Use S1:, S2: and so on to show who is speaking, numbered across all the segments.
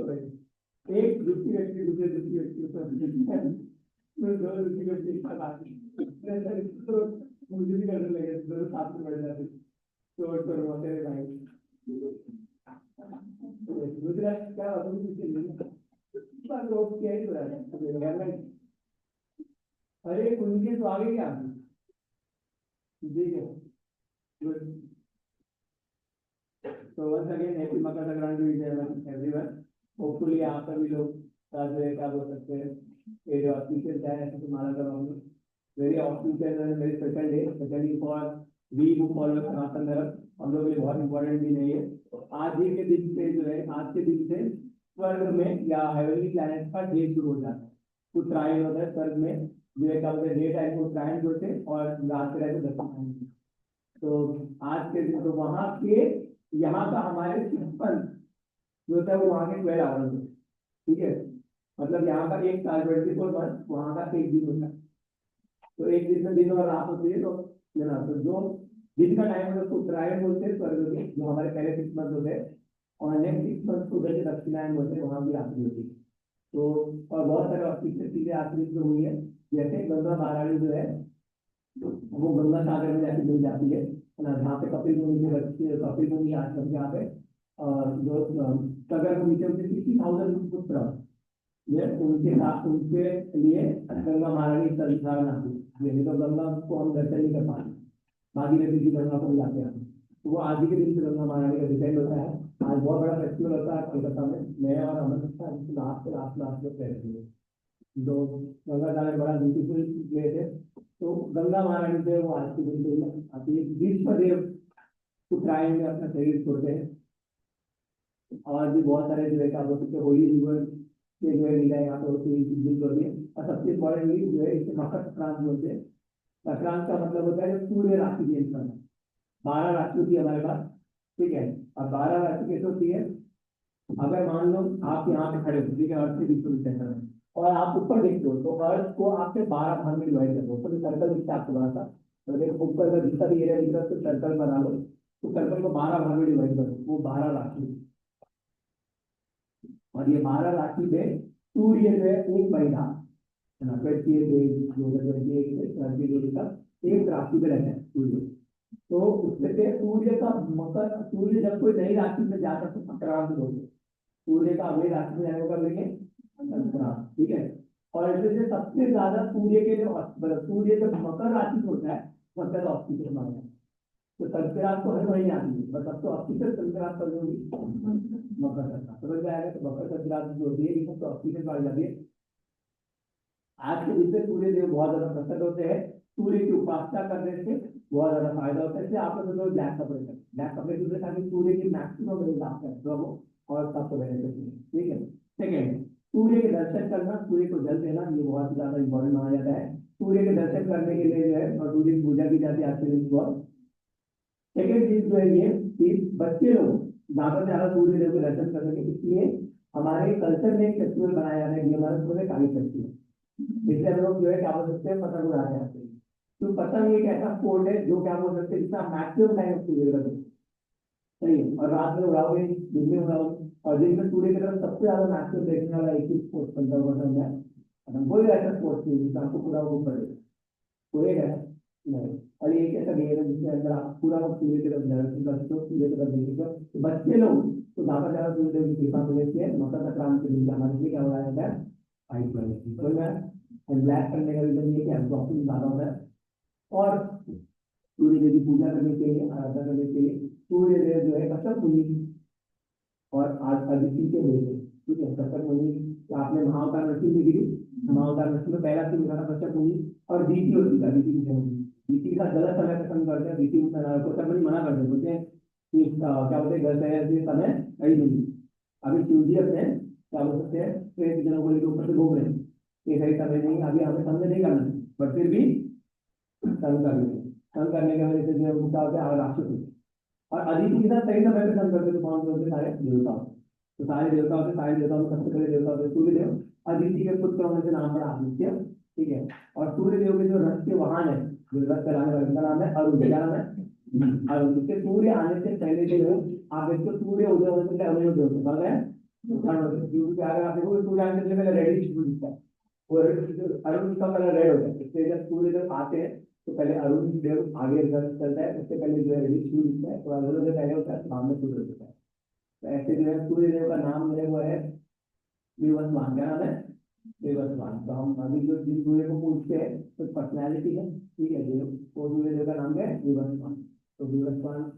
S1: एक दूसरी व्यक्ति दूसरे दूसरी व्यक्ति को दो दूसरी व्यक्ति मुझे भी करने लगे, दोनों साथ में बढ़ जाते तो रोते रहे भाई। दूसरा क्या होता है, लोग क्या ही हो रहा है, अरे उनके तो आगे क्या ठीक है। तो once again happy Makar Sankranti everyone। Hopefully आप सभी लोग क्या बोल सकते हैं, ये जो ऑफिशियल है ऐसे तुम्हारा कराऊंगा very official and very special day, specially for we who follow Sanatan Dharma. हम लोग के लिए बहुत इंपॉर्टेंट दिन है ये। आज ही के दिन से जो है, आज के दिन से स्वर्ग में या हेवनली प्लैनेट का डे शुरू हो जाता है। उत्तरायण होता है स्वर्ग में, जो है क्या बोलते हैं डे टाइम को उत्तरायण बोलते हैं और रात के टाइम को दक्षिणायन। तो आज के दिन तो वहाँ के यहाँ का हमारे 56 जो होता है वो वहाँ के 12 आवर्स होते हैं, ठीक है। मतलब यहाँ का एक साल 24 मंथ, वहाँ का एक दिन होता है। तो एक दिन में दिन और रात होती है। तो जो दिन का टाइम है उसको उत्तरायण बोलते हैं स्वर्ग में, जो हमारे पहले 6 मंथ होते हैं, और नेक्स्ट 6 मंथ को उधर दक्षिणायन बोलते हैं, वहाँ भी रात्रि होती है। तो और बहुत सारे चीजें आखिरी जो हुई है, जैसे गंगा महारानी जो है वो गंगा सागर में जाके मिल जाती है ना, जहाँ पे कपिल मुनि के बच्चे, कपिल मुनि आश्रम जहाँ पे जो सागर के नीचे उनके 60,000 पुत्र उनके साथ, उनके लिए गंगा महारानी संस्थान आती है। तो गंगा को हम दर्शन नहीं कर पाते, भागीरथी जी गंगा को मिलाते हैं। तो वो आज ही के दिन से गंगा महारानी का डिपेंड होता है। आज बहुत बड़ा फेस्टिवल होता है कोलकाता में, मैं और अमन लास्ट में रहती है। जो गंगा सागर बड़ा ब्यूटीफुल प्लेस है। तो गंगा महारानी जो है वो आज के दिन से आती है। भीष्मदेव उत्तरायण में अपना शरीर छोड़ते हैं। और भी बहुत सारे जो है क्या बोल सकते होली रिवर के जो है लीला यहाँ पे होती है, और सबसे इम्पोर्टेंटली जो है इसे मकर संक्रांत बोलते हैं। संक्रांत का मतलब होता है जो सूर्य राशि के इंसान 12 राशि होती है हमारे पास, ठीक है। और 12 राशि कैसे होती है, अगर मान लो आप यहाँ पे खड़े हो, ठीक है, अर्थ के बीच में सेंटर में, और आप ऊपर देखते हो तो अर्थ को आपके 12 भाग में डिवाइड कर दो। ऊपर सर्कल दिखता है आपको बड़ा सा, तो देखो ऊपर का जितना भी एरिया दिख रहा है तो सर्कल बना लो, तो सर्कल को 12 भाग में डिवाइड कर दो, वो 12 राशि। और ये 12 राशि में सूर्य जो है एक महीना है ना, 28 एक राशि में रहता है सूर्य। तो उससे सूर्य का मकर, सूर्य जब कोई नई राशि में जाता है तो संक्रांत बोलते हैं। सूर्य का अगले राशि में जाने का लेंगे संक्रांत, ठीक है। और इससे सबसे ज्यादा सूर्य के जो सूर्य जब मकर राशि में होता है मकर ऑक्सीजन माना है। तो संक्रांत तो हर महीने आती है, बस अब तो ऑक्सीजन संक्रांत कर होगी मकर संक्रांत, समझ में आएगा। तो मकर संक्रांत जो होती है तो ऑक्सीजन बढ़ जाती है। आज के दिन से सूर्य देव बहुत ज्यादा प्रसन्न होते हैं। सूर्य की उपासना करने से बहुत ज्यादा फायदा होता है। इसलिए आप लोग ब्लैक कपड़े करें, ब्लैक कपड़े दूसरे ताकि सूर्य की मैक्सिमम रेंज आप करें और सबको बेनिफिट, ठीक है। सेकेंड, सूर्य के दर्शन करना, सूर्य को जल देना, ये बहुत ज्यादा इंपॉर्टेंट माना जाता है। सूर्य के दर्शन करने के लिए जो है और सूर्य की पूजा की जाती है आज के दिन बहुत। सेकेंड चीज जो है ये कि बच्चे लोग ज्यादा से ज्यादा सूर्य देव के दर्शन करने के, इसलिए हमारे कल्चर में एक फेस्टिवल बनाया जाता है, ये हमारा सूर्य काली फेस्टिवल। इसलिए हम लोग जो है क्या बोल सकते हैं, पतंग उड़ाते हैं। तो पतंग एक ऐसा स्पोर्ट है जो क्या बोल सकते हैं जितना मैक्सिमम टाइम सूर्य का सही है, और रात में उड़ाओगे, दिन में उड़ाओगे, और दिन में सूर्य की तरफ सबसे ज्यादा मैक्सिमम देखने वाला एक ही स्पोर्ट पतंग है। कोई ऐसा स्पोर्ट नहीं जिसमें आपको पूरा वो पड़ेगा, कोई है नहीं। और एक ऐसा गेम है जिसके अंदर आप पूरा सूर्य की तरफ दर्शन करते हो, सूर्य की तरफ देखते हो। बच्चे लोग तो ज्यादा ज्यादा सूर्य देव की कृपा को लेते हैं। मकर संक्रांति के दिन हमारे लिए क्या उड़ाया जाता है, व्हाइट कलर, ब्लैक करने का रीजन ये कि एब्जॉर्बिंग ज्यादा होता है। और सूर्य देव की पूजा करने के लिए, आराधना करने के लिए सूर्य देव जो है कश्यप मुनि और अदिति के बेटे, ठीक है। कश्यप मुनि आपने महाअवतार नरसिंह जी की, महाअवतार नरसिंह में पहला सीन था कश्यप मुनि और दीति होती है, दीति की जन्म, दीति के साथ गलत समय पसंद करते हैं। दीति को कश्यप मुनि मना करते, बोलते हैं कि क्या बोलते हैं गलत समय नहीं मिली। अभी शिव जी अपने क्या बोल सकते हैं प्रेत जनों को लेकर ऊपर से घूम रहे हैं, ये सही समय नहीं, अभी हमें समझ नहीं करना, बट फिर भी तंग करने की वजह से जो क्या होता है राक्षस। और अदिति के साथ सही समय पे तंग करते तो कौन से होते, सारे देवता। तो सारे देवताओं से, सारे देवताओं में सबसे पहले देवता होते सूर्य देव। अदिति के पुत्र होने से नाम पड़ा आदित्य, ठीक है। और सूर्य देव के जो रथ के वाहन है, जो रथ चलाने वाले का नाम है अरुण, क्या नाम है अरुण। सूर्य आने से पहले जो है आप देखो सूर्य उदय होने से अरुण होते हैं, क्योंकि अगर आप देखो सूर्य आने से पहले रेडिश ब्लू दिखता है, और अरुण का कलर रेड हो जाता है, इसलिए जब सूर्य जब आते हैं तो पहले अरुण देव आगे चलता है, उससे पहले जो है रेडिश ब्लू दिखता है, तो अरुण से पहले होता है, सामने सूर्य दिखता है। तो ऐसे जो है सूर्य देव का नाम जो है वो है विवस्वान। क्या नाम है? विवस्वान। तो हम अभी जो जिस सूर्य को पूछते हैं तो पर्सनैलिटी है, ठीक है, देव, वो सूर्य देव का नाम क्या है? विवस्वान। तो विवस्वान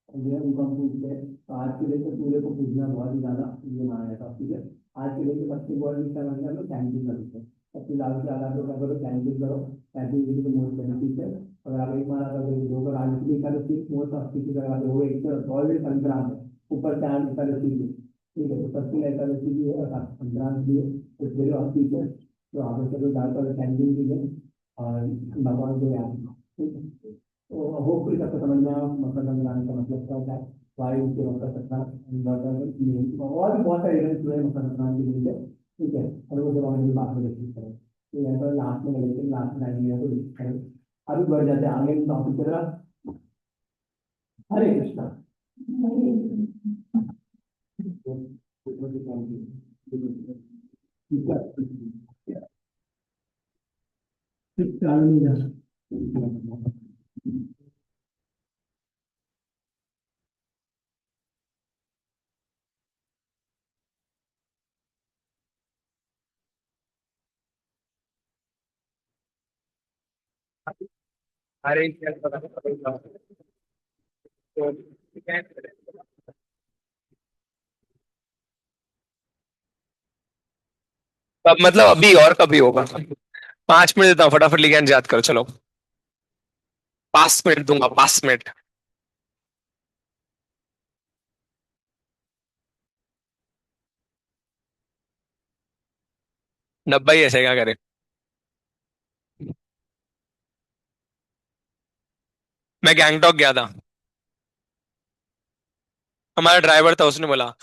S1: जो है उनको हम पूछते हैं। तो आज के लिए तो सूर्य को पूछना बहुत ही ज्यादा ये माना जाता है, ठीक है। आज के लिए तो सबसे बड़ी समस्या में कैंपिंग करते हैं, सबसे ज्यादा से ज्यादा तो क्या करो, कैंपिंग करो। कैंपिंग तो मोस्ट बेनिफिट है। अगर आप एक माना था दो बार आज की एकादशी मोस्ट ऑफ करवा दो, एक तो ऑलरेडी संक्रांत है, ऊपर से आज एकादशी भी है, ठीक है। तो सबसे एकादशी भी है और संक्रांत भी है, तो इसलिए जो आप ठीक है, तो आप उसको ज्यादातर कैंपिंग की है और भगवान को याद करो, ठीक है। तो होपफुली सबको समझ में आया मकर संक्रांति का मतलब क्या होता है, वायु के मकर संक्रांति और भी बहुत सारे इवेंट्स हुए मकर संक्रांति के लिए, ठीक है। और वो जब हम बात में डिस्कस करें तो यहाँ पर लास्ट में लेकिन लास्ट में आएंगे तो डिस्कस करें। अभी बढ़ जाते हैं आगे टॉपिक की तरफ। हरे कृष्णा।
S2: अरे अब मतलब अभी और कभी होगा? 5 मिनट देता हूँ, फटाफट लिगेंड याद करो, चलो। 5 मिनट दूंगा, 5 मिनट। 90 ही ऐसे क्या करे। मैं गैंगटॉक गया था। हमारा ड्राइवर था, उसने बोला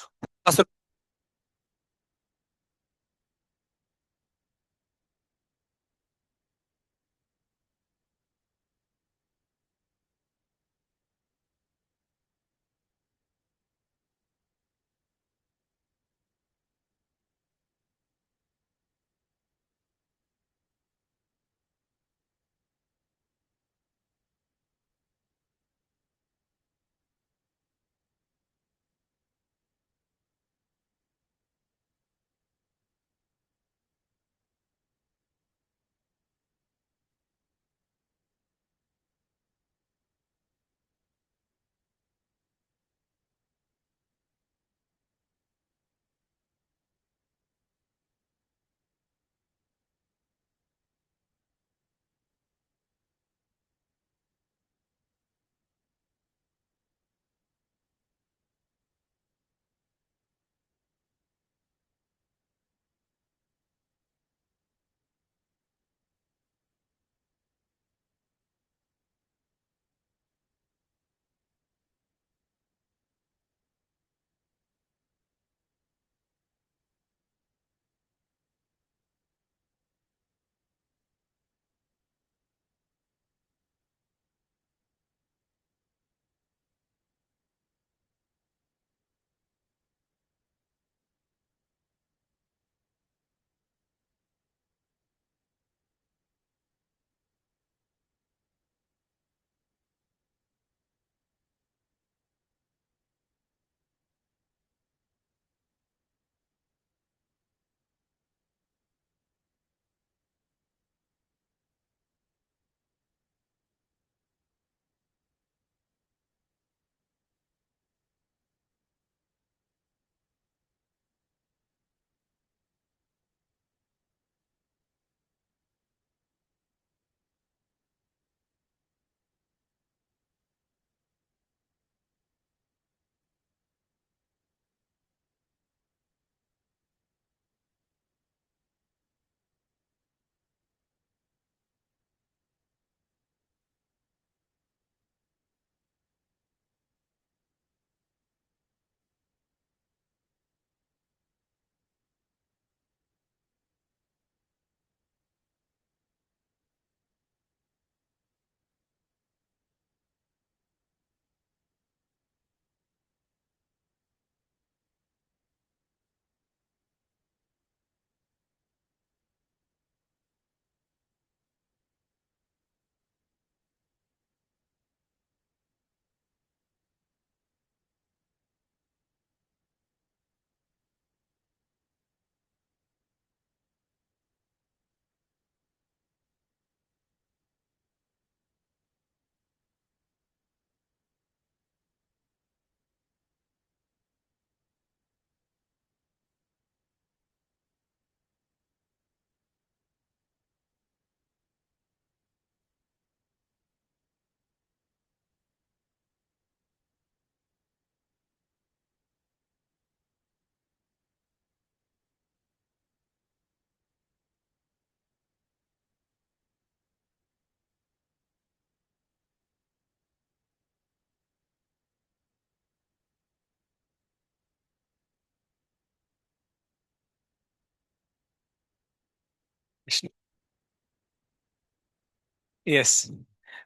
S2: यस।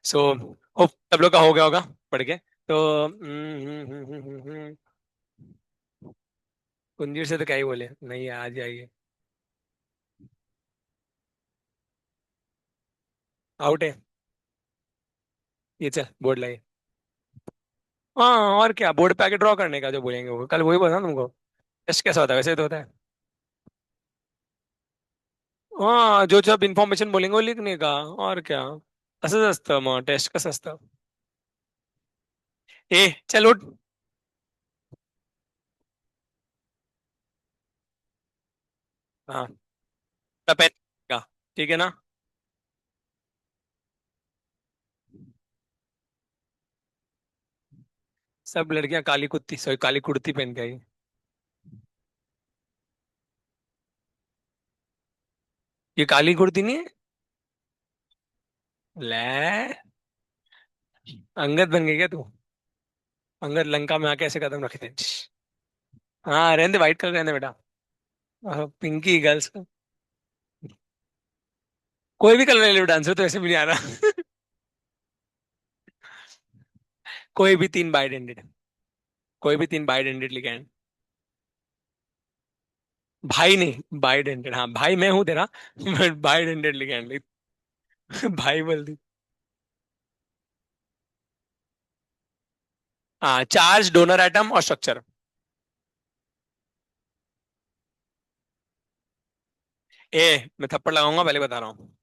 S2: सो होप सब लोग का हो गया होगा पढ़ के। तो कुंजीर से तो क्या ही बोले, नहीं आ जाइए। आउट है। ये चल बोर्ड लाइए। हाँ और क्या, बोर्ड पे आके ड्रॉ करने का जो बोलेंगे वो, कल वही बोला ना तुमको। टेस्ट कैसा होता है, वैसे ही तो होता है। हाँ जो जब इन्फॉर्मेशन बोलेंगे वो लिखने का, और क्या। असं असतं मग टेस्ट कसं असतं? ए चल उठ। हाँ पेन का, ठीक है ना। सब लड़कियां काली कुत्ती, सॉरी काली कुर्ती पहन के आई। ये काली कुर्ती नहीं है। ले, अंगद बन गई क्या तू? अंगद लंका में आके ऐसे कदम रखे थे। हाँ रहने दे, व्हाइट कलर रहने दे बेटा। पिंकी गर्ल्स। कोई भी कलर ले लो डांसर, तो ऐसे भी नहीं आ रहा। कोई भी तीन बाइड एंडेड। कोई भी तीन बाइड एंडेड लिखे हैं। भाई नहीं, बाइड एंडेड, हाँ भाई मैं हूँ तेरा। बट बाइड एंडेड लिखे हैं। भाई बोल दी। हाँ चार्ज, डोनर एटम और स्ट्रक्चर। ए, मैं थप्पड़ लगाऊंगा पहले बता रहा हूँ।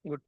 S2: गुड।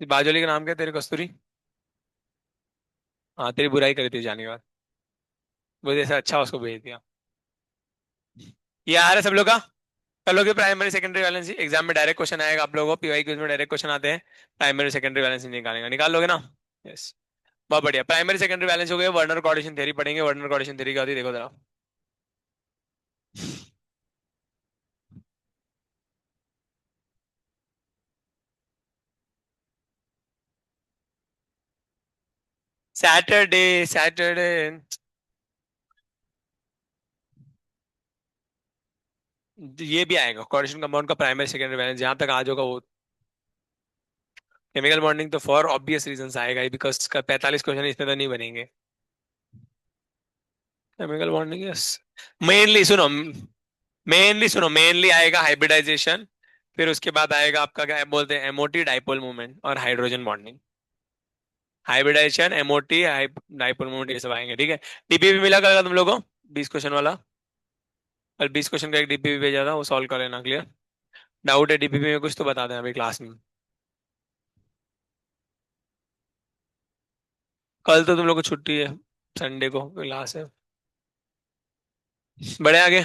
S2: बाजोली का नाम क्या है तेरे, कस्तूरी? हाँ, तेरी बुराई करी थी जाने के बाद, वो जैसे अच्छा उसको भेज दिया। ये आ रहा है सब लोग का। कर लोगे प्राइमरी सेकेंडरी वैलेंसी, एग्जाम में डायरेक्ट क्वेश्चन आएगा आप लोगों को, पीवाई क्यूज में डायरेक्ट क्वेश्चन आते हैं। प्राइमरी सेकेंडरी वैलेंसी निकालेगा, निकाल लोगे ना? यस। बहुत बढ़िया, प्राइमरी सेकेंडरी बैलेंस हो गए, वर्नर कोऑर्डिनेशन थ्योरी पढ़ेंगे। वर्नर कोऑर्डिनेशन थ्योरी क्या होती है देखो जरा। Saturday, Saturday. ये भी आएगा कोऑर्डिनेशन कंपाउंड का प्राइमरी सेकेंडरी बैलेंस, जहां तक आज होगा वो। केमिकल बॉन्डिंग तो फॉर ऑब्वियस रीजंस आएगा ही, बिकॉज का 45 क्वेश्चन इसमें तो नहीं बनेंगे। Chemical bonding, yes. मेनली सुनो, मेनली आएगा हाइब्रिडाइजेशन। फिर उसके बाद आएगा आपका क्या बोलते हैं, एमओटी डाइपोल मूवमेंट और hydrogen bonding. Hybridisation, MOT, dipole movement, ये सब आएंगे, ठीक है। डीपीपी मिला करेगा तुम लोगों को, 20 क्वेश्चन वाला। कल 20 क्वेश्चन का एक डीपीपी भेजा था, वो सॉल्व कर लेना, क्लियर। डाउट है डीपीपी में कुछ तो बता देना अभी क्लास में। कल तो तुम लोग को छुट्टी है, संडे को क्लास है। बड़े आगे।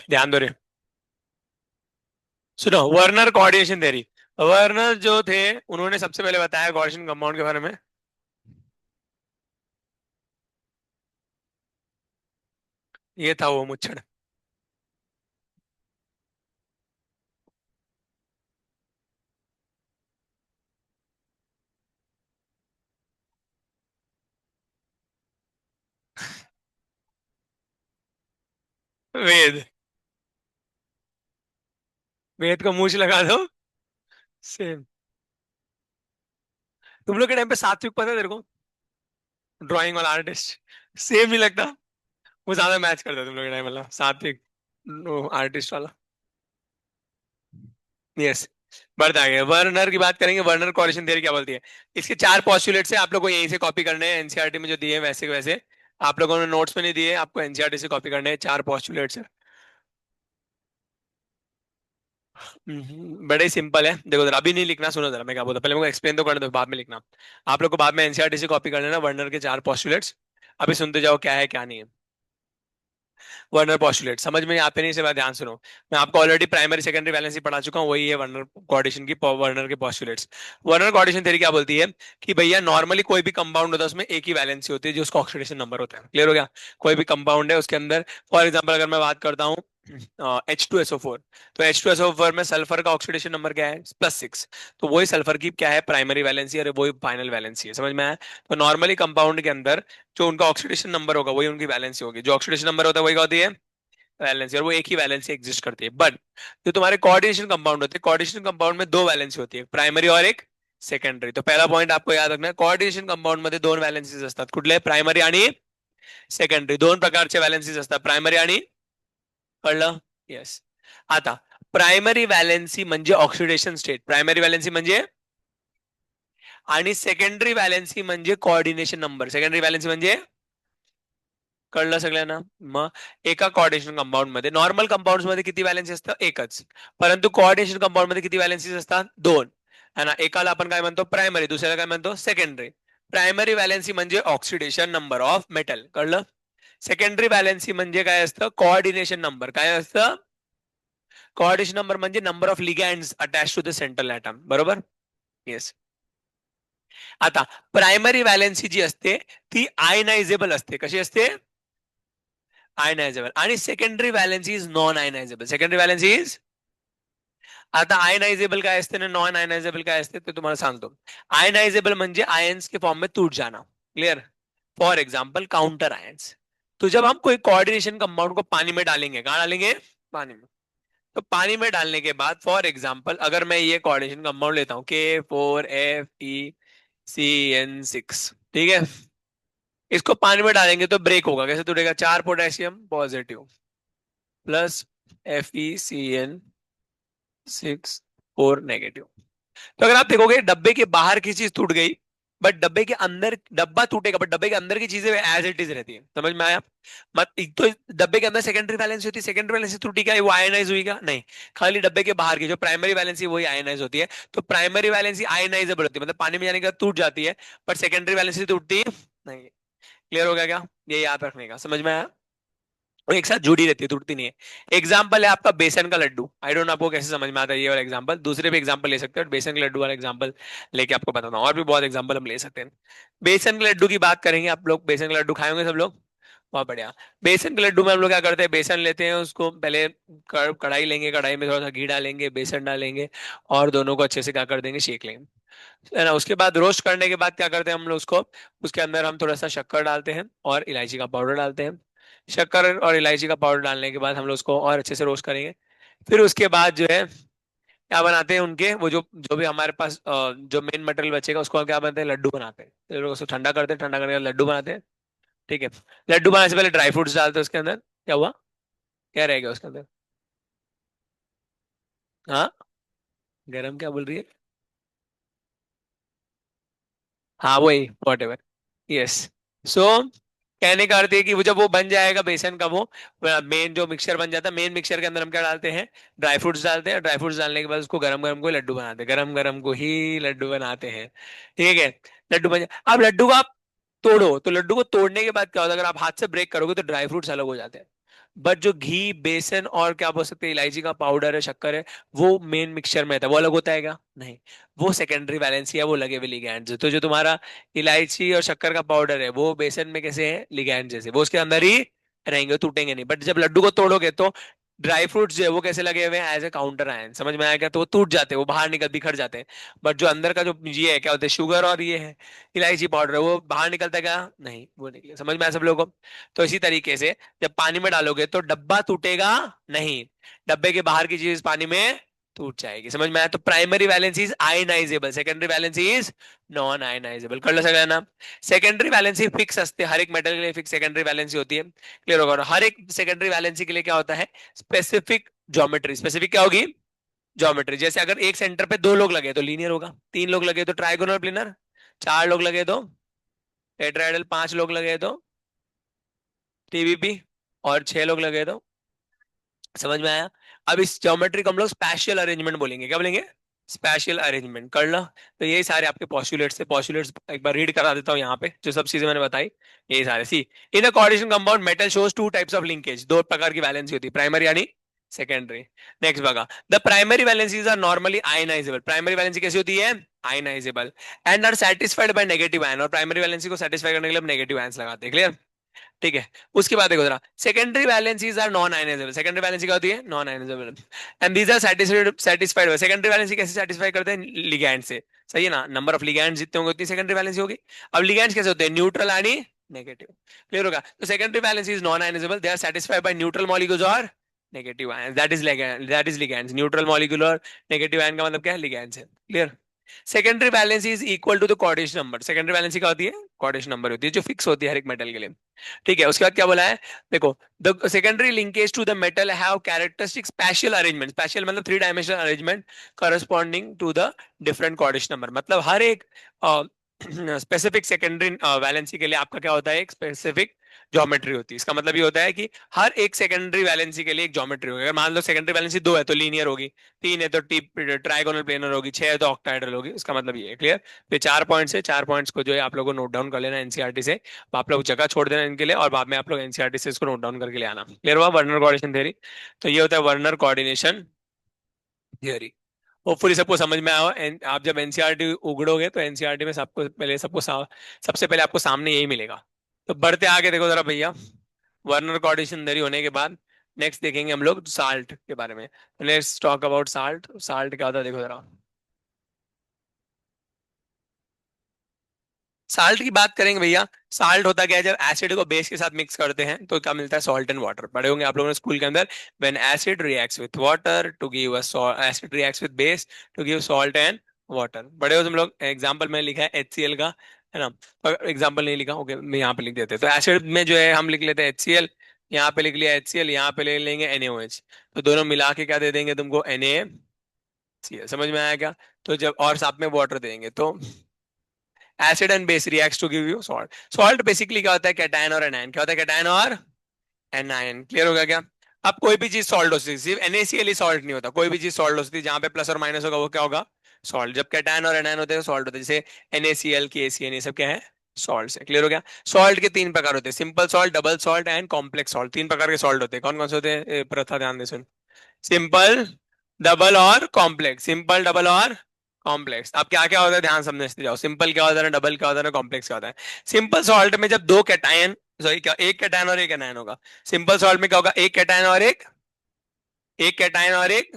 S2: ध्यान दो रे। सुनो, वर्नर कोऑर्डिनेशन थ्योरी। वर्नर जो थे, उन्होंने सबसे पहले बताया कोऑर्डिनेशन कंपाउंड के बारे में। ये था वो मुच्छड़। वेद। वेद को मूछ लगा दो। सेम। तुम लोग के टाइम पे सात्विक पता है तेरे को, ड्राइंग वाला आर्टिस्ट। सेम नहीं लगता? वो ज्यादा मैच करता है तुम लोग के टाइम वाला सात्विक, आर्टिस्ट वाला। यस। बढ़ता आगे, वर्नर की बात करेंगे। वर्नर कोऑर्डिनेशन थ्योरी क्या बोलती है? इसके चार पॉस्टुलेट्स है, आप लोगों को यहीं से कॉपी करने हैं, एनसीईआरटी में जो दिए हैं वैसे के वैसे। आप लोगों ने नोट्स में नहीं दिए, आपको एनसीईआरटी से कॉपी करने हैं, चार पॉस्टुलेट्स है। बड़े ही सिंपल है, देखो जरा, अभी नहीं लिखना, सुनो जरा मैं क्या बोलता हूं, पहले मेरे को एक्सप्लेन तो करने दो, बाद में लिखना। आप लोग को बाद में एनसीईआरटी से कॉपी कर लेना वर्नर के चार पॉस्टुलेट्स। अभी सुनते जाओ क्या है क्या नहीं है। वर्नर पॉस्टुलेट समझ में आते नहीं, से बात ध्यान सुनो। मैं आपको ऑलरेडी प्राइमरी सेकेंडरी वैलेंसी पढ़ा चुका हूँ, वही है वर्नर कोऑर्डिनेशन की, वर्नर के पॉस्टुलेट्स। वर्नर कोऑर्डिनेशन थ्योरी क्या बोलती है? कि भैया नॉर्मली कोई भी कंपाउंड होता है उसमें एक ही वैलेंसी होती है, जो उसका ऑक्सीडेशन नंबर होता है, क्लियर हो गया? कोई भी कंपाउंड है उसके अंदर, फॉर एग्जाम्पल अगर मैं बात करता हूँ H2SO4, तो H2SO4 में सल्फर का ऑक्सीडेशन नंबर क्या है, +6। तो वही सल्फर की क्या है, प्राइमरी वैलेंसी, और वही फाइनल वैलेंसी है, समझ में आया? तो नॉर्मली कंपाउंड के अंदर जो उनका ऑक्सीडेशन नंबर होगा वही उनकी वैलेंसी होगी, जो ऑक्सीडेशन नंबर होता है वही क्या होती है, वैलेंसी, और वो एक ही वैलेंसी एग्जिस्ट करती है। बट जो तुम्हारे कोऑर्डिनेशन कंपाउंड होते हैं, कोऑर्डिनेशन कंपाउंड में दो वैलेंसी होती है, प्राइमरी और एक सेकंडरी। तो पहला पॉइंट आपको याद रखना है, कोऑर्डिनेशन कंपाउंड मध्ये दोन वॅलेन्सीज असतात, कुठले, प्रायमरी आणि सेकंडरी, दोन प्रकारचे वॅलेन्सीज असतात, प्रायमरी आणि, कळलं? येस। आता प्रायमरी वॅलेन्सी म्हणजे ऑक्सिडेशन स्टेट, प्रायमरी वॅलेन्सी म्हणजे, आणि सेकंडरी वॅलेन्सी म्हणजे कोऑर्डिनेशन नंबर, सेकंडरी वॅलेन्सी म्हणजे, कळलं सगळ्यांना? मग एका कोऑर्डिनेशन कंपाउंड मध्ये, नॉर्मल कंपाउंड मध्ये किती वॅलेन्सी असतं, एकच. परंतु कोऑर्डिनेशन कंपाउंड मध्ये किती वॅलेन्सीज असतात, दोन. है ना, एकाला आपण काय म्हणतो, प्रायमरी, दुसऱ्याला काय म्हणतो, सेकंडरी. प्रायमरी वॅलेन्सी म्हणजे ऑक्सिडेशन नंबर ऑफ मेटल, कळलं? सेकंडरी वॅलेन्सी म्हणजे काय असतं, कोऑर्डिनेशन नंबर, काय असतं, कोऑर्डिनेशन नंबर म्हणजे number of ligands attach to the central atom, बरोबर. येस. आता प्रायमरी व्हॅलेन्सी जी असते ती आयनायझेबल असते. कशी असते? आयनायझेबल. आणि secondary valency is non ionizable. Secondary valency is, आता आयनाइजेबल काय असते ना नॉन आयनाइजेबल काय असते ते तुम्हाला सांगतो. आयनाइजेबल म्हणजे आयन्स के फॉर्म में टूट जाना. Clear? For example counter ions. तो जब हम कोई कोऑर्डिनेशन कंपाउंड को पानी में डालेंगे, कहाँ डालेंगे? पानी में. तो पानी में डालने के बाद फॉर एग्जाम्पल अगर मैं ये कोऑर्डिनेशन कंपाउंड लेता हूँ K4FeCN6, ठीक है, इसको पानी में डालेंगे तो ब्रेक होगा. कैसे टूटेगा? 4 potassium positive plus FeCN6 4 negative. तो अगर आप देखोगे डब्बे के बाहर की चीज टूट गई, बट डब्बे के अंदर, डब्बा टूटेगा बट डब्बे के अंदर की चीजें एज इट इज रहती है. समझ में आया? मत एक तो डब्बे के अंदर सेकेंडरी वैलेंसी होती है. सेकेंडरी वैलेंसी टूटी क्या? वो आयनाइज हुई क्या? नहीं. खाली डब्बे के बाहर की जो प्राइमरी वैलेंसी वही आयनाइज होती है. तो प्राइमरी वैलेंसी आयनाइजेबल होती है, मतलब पानी में जाने के बाद टूट जाती है, बट सेकेंडरी वैलेंसी टूटती नहीं. क्लियर हो गया क्या? ये याद रखने का. समझ में आया? वो एक साथ जुड़ी रहती है, टूटती नहीं है. एग्जाम्पल है आपका बेसन का लड्डू. आई डोंट नो आपको कैसे समझ में आता है ये वाला एग्जाम्पल. दूसरे भी एग्जाम्पल ले सकते हो, बेसन के लड्डू वाला एग्जाम्पल लेके आपको बताता हूँ. और भी बहुत एग्जाम्पल हम ले सकते हैं. बेसन के लड्डू की बात करेंगे. आप लोग बेसन के लड्डू खाए होंगे सब लोग. बहुत बढ़िया. बेसन के लड्डू में हम लोग क्या करते हैं? बेसन लेते हैं, उसको पहले कढ़ाई लेंगे, कढ़ाई में थोड़ा सा घी डालेंगे, बेसन डालेंगे, और दोनों को अच्छे से क्या कर देंगे? सेक लेंगे, है ना. उसके बाद रोस्ट करने के बाद क्या करते हैं हम लोग उसको, उसके अंदर हम थोड़ा सा शक्कर डालते हैं और इलायची का पाउडर डालते हैं. शक्कर और इलायची का पाउडर डालने के बाद हम लोग उसको और अच्छे से रोस्ट करेंगे. फिर उसके बाद जो है क्या बनाते हैं उनके, वो जो जो भी हमारे पास जो मेन मटेरियल बचेगा उसको क्या बनाते हैं? लड्डू बनाते हैं. फिर उसको ठंडा करते हैं, ठंडा करके लड्डू बनाते हैं. ठीक है. लड्डू बनाने से पहले ड्राई फ्रूट्स डालते हैं उसके अंदर. क्या हुआ? क्या रहेगा उसके अंदर? हाँ, गरम क्या बोल रही है? हाँ वही, वॉट एवर. यस. सो कहने का अर्थ है कि वो जब वो बन जाएगा बेसन का, वो मेन जो मिक्सचर बन जाता है, मेन मिक्सचर के अंदर हम क्या डालते हैं? ड्राई फ्रूट्स डालते हैं. ड्राई फ्रूट्स डालने के बाद उसको गरम गरम को लड्डू बनाते हैं, गरम गरम को ही लड्डू बनाते हैं. ठीक है. लड्डू बन जाए. अब लड्डू को आप तोड़ो, तो लड्डू को तोड़ने के बाद क्या होता है? अगर आप हाथ से ब्रेक करोगे तो ड्राई फ्रूट्स अलग हो जाते हैं, बट जो घी, बेसन और क्या बोल सकते हैं, इलायची का पाउडर है, शक्कर है, वो मेन मिक्सचर में था, वो अलग होता है क्या? नहीं. वो सेकेंडरी वैलेंसी है, वो लगे हुए लिगैंड्स है. तो जो तुम्हारा इलायची और शक्कर का पाउडर है वो बेसन में कैसे है? लिगैंड जैसे, वो उसके अंदर ही रहेंगे, टूटेंगे नहीं. बट जब लड्डू को तोड़ोगे तो ड्राई फ्रूट्स जो है वो कैसे लगे हुए हैं? As a counter ion. समझ में आया क्या? तो वो टूट जाते हैं, वो बाहर निकल बिखर जाते हैं. बट जो अंदर का जो ये है क्या होता है? शुगर और ये है इलायची पाउडर, वो बाहर निकलता है क्या? नहीं, वो निकले. समझ में आया सब लोगों को? तो इसी तरीके से जब पानी में डालोगे तो डब्बा टूटेगा नहीं, डब्बे के बाहर की चीज पानी में टूट जाएगी. समझ में आया? तो primary valency is ionisable, secondary valency is non ionisable. कर लो सगळ्या ना. सेकेंडरी वैलेंसी फिक्स असते, हर एक मेटल के लिए फिक्स सेकेंडरी वैलेंसी होती है. क्लियर होगा? और हर एक सेकेंडरी वैलेंसी के लिए क्या होता है? Specific geometry. स्पेसिफिक क्या होगी? ज्योमेट्री. जैसे अगर एक सेंटर पे 2 लोग लगे तो लीनियर होगा, 3 लोग लगे तो ट्राइगोनल प्लेनर, 4 लोग लगे तो टेट्राहेड्रल, 5 लोग लगे तो टीबीपी, और 6 लोग लगे तो. समझ में आया? अब इस ज्योमेट्री को हम लोग स्पेशल अरेंजमेंट बोलेंगे. क्या बोलेंगे? Special arrangement. कर लो. तो यही सारे आपके पॉस्टुलेट्स थे. पॉस्टुलेट्स एक बार रीड करा देता हूँ यहाँ पे, जो सब चीजें मैंने बताई. यही सारे. See, in a coordination compound metal shows 2 types of linkage. 2 प्रकार की वैलेंसी होती है, प्राइमरी यानी सेकेंडरी. नेक्स्ट बघा. The primary valencies are normally ionizable. Primary valency कैसी होती है? Ionizable. And are satisfied by negative ion. और प्राइमरी वैलेंसी को सेटिस्फाई करने के लिए नेगेटिव आयंस लगाते हैं. क्लियर? ठीक है. उसके बाद देखो जरा, secondary valencies are non ionisable. Secondary valency क्या होती है? Non ionisable. And these are satisfied by. Secondary valency कैसे सेटिस्फाई करते हैं? लिगैंड से. सही है ना? नंबर ऑफ लिगैंड्स जितने होंगे उतनी सेकेंडरी वैलेंसी होगी. अब लिगैंड्स कैसे होते हैं? न्यूट्रल यानी नेगेटिव. क्लियर होगा? तो secondary valency is non ionizable. They are satisfied by neutral molecules और negative ion. That is ligands. Neutral molecule और नेगेटिव आयन का मतलब क्या है? लिगैंड्स है. Clear? Secondary valency is equal to the coordination number. Secondary valency क्या होती है? कोऑर्डिनेशन नंबर होती है, जो फिक्स होती है हर एक मेटल के लिए. ठीक है. उसके बाद क्या बोला है? देखो, the secondary linkage to the metal have characteristic spatial arrangement. Spatial मतलब 3 dimensional arrangement corresponding to the different coordination number. मतलब हर एक स्पेसिफिक सेकेंडरी वैलेंसी के लिए आपका क्या होता है? एक स्पेसिफिक ज्योमेट्री होती है। इसका मतलब ये होता है कि हर एक सेकेंडरी वैलेंसी के लिए एक ज्योमेट्री होगी। अगर मान लो सेकेंडरी वैलेंसी 2 है तो लीनियर होगी, 3 है तो ट्राइगोनल प्लेनर होगी, 6 है तो ऑक्टाहेड्रल होगी। इसका मतलब ये है, क्लियर। तो 4 पॉइंट्स है, 4 पॉइंट्स को जो है आप लोगों को नोट डाउन कर लेना एनसीईआरटी से। तो आप लोग जगह छोड़ देना इनके लिए, और बाद में आप लोग एनसीईआरटी से इसको नोट डाउन करके ले आना। क्लियर हुआ वर्नर कोऑर्डिनेशन थ्योरी। तो ये होता है वर्नर कोऑर्डिनेशन थियरी। होपफुली सबको समझ में आया हो। आप जब एनसीईआरटी उगड़ोगे तो एनसीईआरटी में सबसे पहले आपको सामने यही मिलेगा। तो बढ़ते आगे देखो जरा भैया, वर्नर कोऑर्डिनेशन थ्योरी होने के बाद नेक्स्ट देखेंगे हम लोग साल्ट के बारे में। Let's talk about salt. Salt क्या होता है देखो जरा। साल्ट की बात करेंगे भैया। साल्ट होता क्या है, जब एसिड को बेस के साथ मिक्स करते हैं तो क्या मिलता है, सॉल्ट एंड वाटर। पढ़े होंगे आप लोगों ने स्कूल के अंदर, when acid reacts with water to give a acid reacts with base to give salt and water. बड़े हो तुम लोग। एग्जांपल में लिखा है HCl का, है ना। पर एग्जांपल नहीं लिखा, ओके मैं यहाँ पे लिख देते हैं। तो एसिड में जो है हम लिख लेते हैं HCl, यहाँ पे लिख लिया HCl, यहाँ पे ले लेंगे NaOH। तो दोनों मिला के क्या दे देंगे तुमको, NaCl। समझ में आया क्या। तो जब और साथ में वाटर देंगे तो acid and base reacts to give you salt. Salt basically क्या होता है, कैटायन और एनायन। क्या होता है, कैटायन और एनायन। क्लियर हो गया क्या। अब कोई भी चीज सॉल्ट हो सकती है, सिर्फ NaCl ही सॉल्ट नहीं होता, कोई भी चीज सॉल्ट हो सकती है। जहां पे प्लस और माइनस होगा वो क्या होगा, सॉल्ट। जब कैटायन और एनायन होते हैं सॉल्ट होते हैं, जैसे NaCl KCl ये सब क्या है, सॉल्ट है। क्लियर हो गया। सॉल्ट के 3 प्रकार होते हैं, simple salt, double salt and complex salt. 3 प्रकार के सॉल्ट होते हैं। कौन कौन से होते हैं, प्रथा ध्यान दे सुन। सिंपल, डबल और कॉम्प्लेक्स। सिंपल, डबल और कॉम्प्लेक्स। अब क्या क्या होता है ध्यान समझते जाओ। सिंपल क्या होता है, डबल क्या होता है, कॉम्प्लेक्स क्या होता है। सिंपल सॉल्ट में जब दो कैटायन, सॉरी क्या, एक कैटायन और एक एनायन होगा। सिंपल सॉल्ट में क्या होगा, एक कैटायन और एक कैटायन और एक,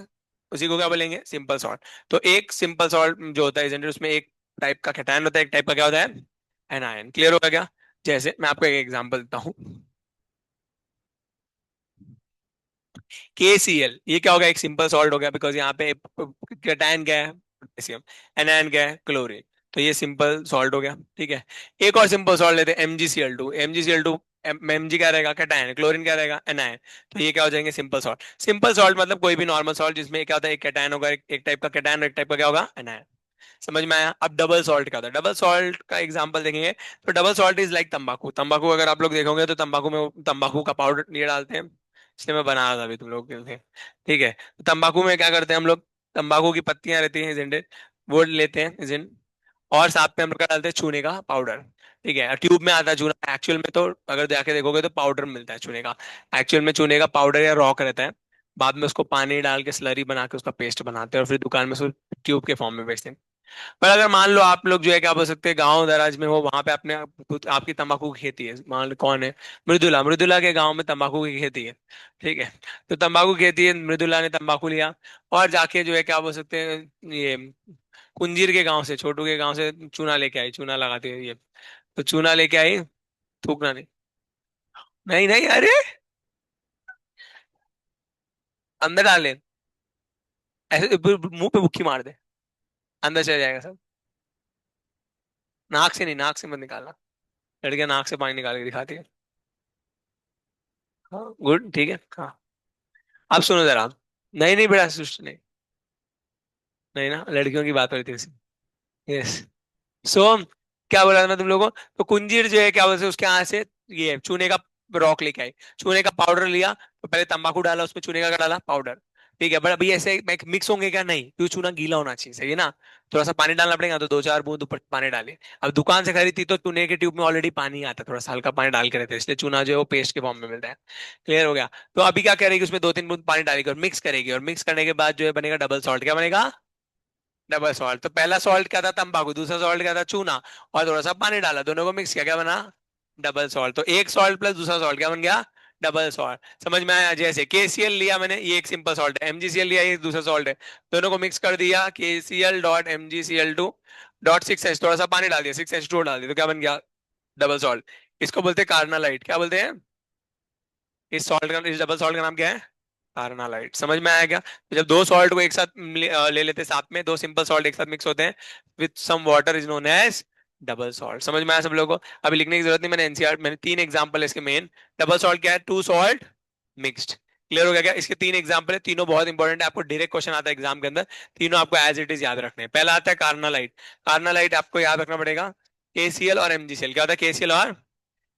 S2: उसी को क्या बोलेंगे, सिंपल सॉल्ट। तो एक सिंपल सॉल्ट जो होता है isn't it, उसमें एक टाइप का कैटायन होता है, एक टाइप का क्या होता है, एनायन। क्लियर होगा क्या। जैसे मैं आपको एक एग्जांपल देता हूँ। KCl ये क्या होगा, एक सिंपल सॉल्ट हो गया, बिकॉज यहाँ पे कैटायन क्या है, पोटेशियम। एनायन क्या है, क्लोरीन। तो ये सिंपल सॉल्ट हो गया, ठीक है। एक और सिंपल सॉल्ट लेते हैं MgCl2। MgCl2 Mg क्या रहेगा, कैटायन, क्लोरीन क्या रहेगा, एनायन। तो ये क्या हो जाएंगे, सिंपल सॉल्ट। सिंपल सॉल्ट मतलब कोई भी नॉर्मल सॉल्ट जिसमें क्या होता है, एक कैटायन होगा, एक टाइप का कैटायन और एक टाइप का क्या होगा, एनायन। समझ में आया। अब डबल सॉल्ट क्या होता है, डबल सॉल्ट का एग्जांपल देखेंगे। तो डबल सॉल्ट इज लाइक तंबाकू। तंबाकू अगर आप लोग देखोगे तो तंबाकू में तंबाकू का पाउडर ये डालते हैं, इसलिए मैं बना रहा था अभी तुम लोग के लिए। ठीक है। तो तंबाकू में क्या करते हैं हम लोग, तंबाकू की पत्तियां रहती हैं जिंडे, वो लेते हैं जिन, और साथ में हम लोग क्या डालते हैं, चूने का पाउडर। ठीक है। ट्यूब में आता है चूना, एक्चुअल में तो अगर जाके देखोगे तो पाउडर मिलता है चूने का। एक्चुअल में चूने का पाउडर या रॉक रहता है। बाद में उसको पानी डाल के स्लरी बना के उसका पेस्ट बनाते हैं और फिर दुकान में उसको ट्यूब के फॉर्म में बेचते हैं। पर अगर मान लो आप लोग जो है क्या बोल सकते हैं, गांव दराज में हो, वहां पे अपने आपकी तंबाकू की खेती है। मान लो कौन है, मृदुला। मृदुला के गांव में तंबाकू की खेती है। ठीक है। तो तंबाकू की खेती है, मृदुला ने तंबाकू लिया और जाके जो है क्या बोल सकते हैं, ये कुंजीर के गांव से, छोटू के गांव से चूना लेके आई, चूना लगाती है ये। तो चूना लेके आई, थूकना नहीं, नहीं नहीं, अरे अंदर डाल ले, ऐसे मुंह पे मुक्की मार दे, अंदर चला जाएगा सब। नाक से नहीं, नाक से मत निकालना। लड़कियां नाक से पानी निकाल के दिखाती है। हाँ गुड, ठीक है हाँ। अब सुनो जरा। नहीं नहीं बेटा, सुस्ट नहीं, नहीं ना, लड़कियों की बात हो रही थी। यस। सो क्या बोला था मैं तुम लोगों को। तो कुंजीर जो है क्या बोलते हैं, उसके यहाँ से ये चूने का रॉक लेके आई, चूने का पाउडर लिया। तो पहले तंबाकू डाला, उसमें चूने का क्या डाला, पाउडर। ठीक है। बट अभी ऐसे मिक्स होंगे क्या, नहीं, क्योंकि चूना गीला होना चाहिए, सही है ना। थोड़ा सा पानी डालना पड़ेगा, तो 2-4 बूंद ऊपर पानी डाले। अब दुकान से खरीदती तो चूने के ट्यूब में ऑलरेडी पानी आता है, थोड़ा सा हल्का पानी डाल के रहते हैं, इसलिए चूना जो है वो पेस्ट के फॉर्म में मिलता है। क्लियर हो गया। तो अभी क्या करेगी, उसमें 2-3 बूंद पानी डालेगी और मिक्स करेगी, और मिक्स करने के बाद जो है बनेगा डबल सॉल्ट। क्या बनेगा, डबल सॉल्ट। तो पहला सॉल्ट क्या था, तंबाकू। दूसरा सॉल्ट क्या था, चूना। और थोड़ा सा पानी डाला, दोनों को मिक्स किया, क्या बना, डबल सॉल्ट। तो एक सॉल्ट प्लस दूसरा सॉल्ट क्या बन गया, डबल सॉल्ट। समझ में आया। जैसे KCl लिया मैंने, ये एक सिंपल सॉल्ट है। MgCl लिया, ये दूसरा सॉल्ट है। दोनों को मिक्स कर दिया, KCl.MgCl2.6H, थोड़ा सा पानी डाल दिया, 6H2 डाल दिया, तो क्या बन गया, डबल सॉल्ट। इसको बोलते हैं कार्नालाइट। क्या बोलते हैं, इस सॉल्ट का, इस डबल सॉल्ट का नाम क्या है, कार्नालाइट। समझ में आया क्या। तो जब दो सॉल्ट को एक साथ ले लेते हैं साथ में, दो सिंपल सॉल्ट एक साथ मिक्स होते हैं with some water, is known as double salt. समझ में आया सब लोगों को। अभी लिखने की जरूरत नहीं, मैंने एनसीआर, मैंने 3 एग्जांपल है इसके मेन। डबल सॉल्ट क्या है, टू सॉल्ट मिक्स्ड। क्लियर हो गया क्या। इसके 3 एग्जांपल है, तीनों बहुत इंपॉर्टेंट है, आपको डायरेक्ट क्वेश्चन आता है एग्जाम के अंदर। तीनों आपको एज इट इज याद रखने हैं। पहला आता है कार्नालाइट। कार्नालाइट आपको याद रखना पड़ेगा, KCl और MgCl। क्या होता है, KCl और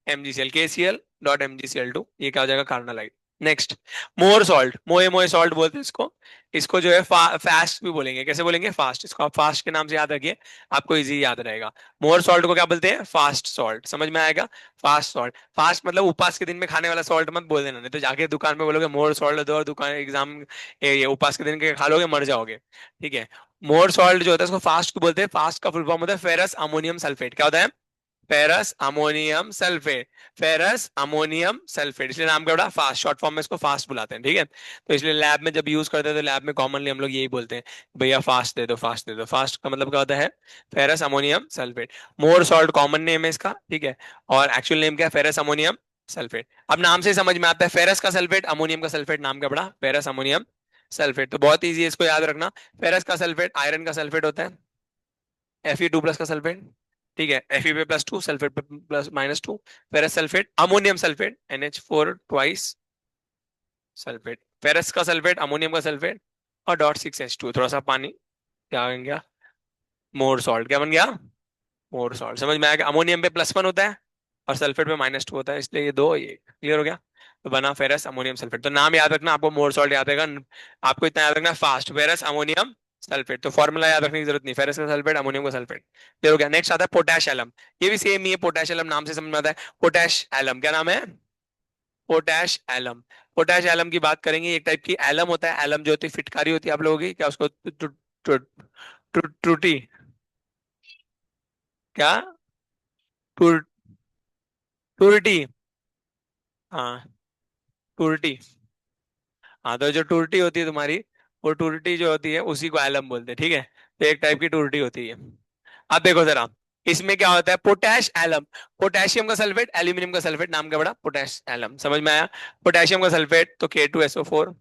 S2: MgCl। KCl MgCl2, ये क्या हो जाएगा, कार्नालाइट। नेक्स्ट, मोर सॉल्ट, मोए मोए सॉल्ट बोलते हैं इसको। इसको जो है फास्ट भी बोलेंगे। कैसे बोलेंगे, फास्ट। इसको आप फास्ट के नाम से याद रखिए, आपको इजी याद रहेगा। मोर सॉल्ट को क्या बोलते हैं, फास्ट सॉल्ट। समझ में आएगा, फास्ट सॉल्ट। फास्ट मतलब उपवास के दिन में खाने वाला सॉल्ट मत बोल देना, नहीं तो जाके दुकान में बोलोगे मोर सॉल्ट दो और दुकान एग्जाम ये उपवास के दिन के खा लोगे, मर जाओगे। ठीक है। मोर सॉल्ट जो होता है उसको फास्ट को बोलते हैं। फास्ट का फुल फॉर्म होता है फेरस अमोनियम सल्फेट। क्या होता है, ferrous ammonium sulphate. Ferrous ammonium sulphate, इसलिए नाम क्या बड़ा, फास्ट। शॉर्ट फॉर्म में इसको फास्ट बुलाते हैं। ठीक है, तो इसलिए लैब में जब यूज करते हैं तो लैब में कॉमनली हम लोग यही बोलते हैं, भैया फास्ट दे दो, फास्ट दे दो। फास्ट का मतलब क्या होता है, फेरस अमोनियम सल्फेट। मोर सॉल्ट कॉमन नेम है इसका, ठीक है। और एक्चुअल नेम क्या है, फेरस अमोनियम सल्फेट। अब नाम से समझ में आता है, फेरस का सल्फेट, अमोनियम का सल्फेट, नाम क्या बड़ा, फेरस अमोनियम सल्फेट। तो बहुत ईजी है, इसको याद रखना। फेरस का सल्फेट आयरन का सल्फेट होता है, Fe2+ का सल्फेट। ठीक है, Fe+2, सल्फेट पे plus -2। Ferrous sulphate, ammonium sulphate, NH4 twice sulphate. Ferrous का सल्फेट, अमोनियम का सल्फेट, और .6H2, थोड़ा सा पानी। क्या बन गया, मोर सॉल्ट। क्या बन गया, मोर सॉल्ट। समझ में आया कि अमोनियम पे +1 होता है और सल्फेट पे -2 होता है, इसलिए ये दो, ये क्लियर हो गया। तो बना फेरस अमोनियम सल्फेट। तो नाम याद रखना, आपको मोर सॉल्ट याद रहेगा। आपको इतना याद रखना, फास्ट फेरस अमोनियम सल्फेट। तो फॉर्मूला याद रखने की जरूरत नहीं, फेरस का सल्फेट, अमोनियम का सल्फेट। क्लियर हो गया। नेक्स्ट आता है पोटैश एलम। ये भी सेम ही है, पोटैश एलम नाम से समझ में आता है। पोटैश एलम क्या नाम है, पोटैश एलम। पोटैश एलम की बात करेंगे, एक टाइप की एलम होता है। एलम जो होती है फिटकारी होती है, आप लोगों की क्या उसको टूटी, क्या, टूर टूरटी, हाँ, टूरटी। हाँ, तो जो टूरटी होती है तुम्हारी, वो टूरटी जो होती है उसी को एलम बोलते हैं। ठीक है, तो एक टाइप की टूरटी होती है। अब देखो जरा, इसमें क्या होता है, पोटैश एलम। पोटेशियम का सल्फेट, एल्यूमिनियम का सल्फेट, नाम क्या बड़ा, पोटैश एलम। समझ में आया। पोटेशियम का सल्फेट तो K2SO4।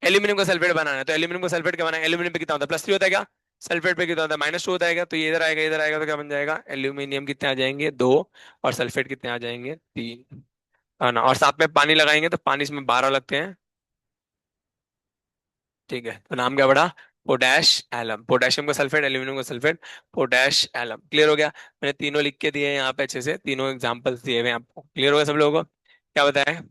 S2: एल्यूमिनियम का सल्फेट बनाना है तो एल्यूमिनियम का सल्फेट क्या बनाना है, एल्यूमिनियम पे कितना होता है, +3 होता है क्या, सल्फेट पे कितना होता है, -2 होता है क्या। तो ये इधर आएगा, इधर आएगा, तो क्या बन जाएगा, एल्यूमिनियम कितने आ जाएंगे, 2, और सल्फेट कितने आ जाएंगे, 3, है ना। और साथ में पानी लगाएंगे तो पानी इसमें 12 लगते हैं। ठीक है, तो नाम क्या पड़ा, पोटैश एलम। पोटेशियम का सल्फेट, एल्यूमिनियम का सल्फेट, पोटैश एलम। क्लियर हो गया। मैंने तीनों लिख के दिए हैं यहाँ पे अच्छे से, तीनों एग्जांपल्स दिए हुए हैं आपको। क्लियर हो गया सब लोगों को, क्या बताया,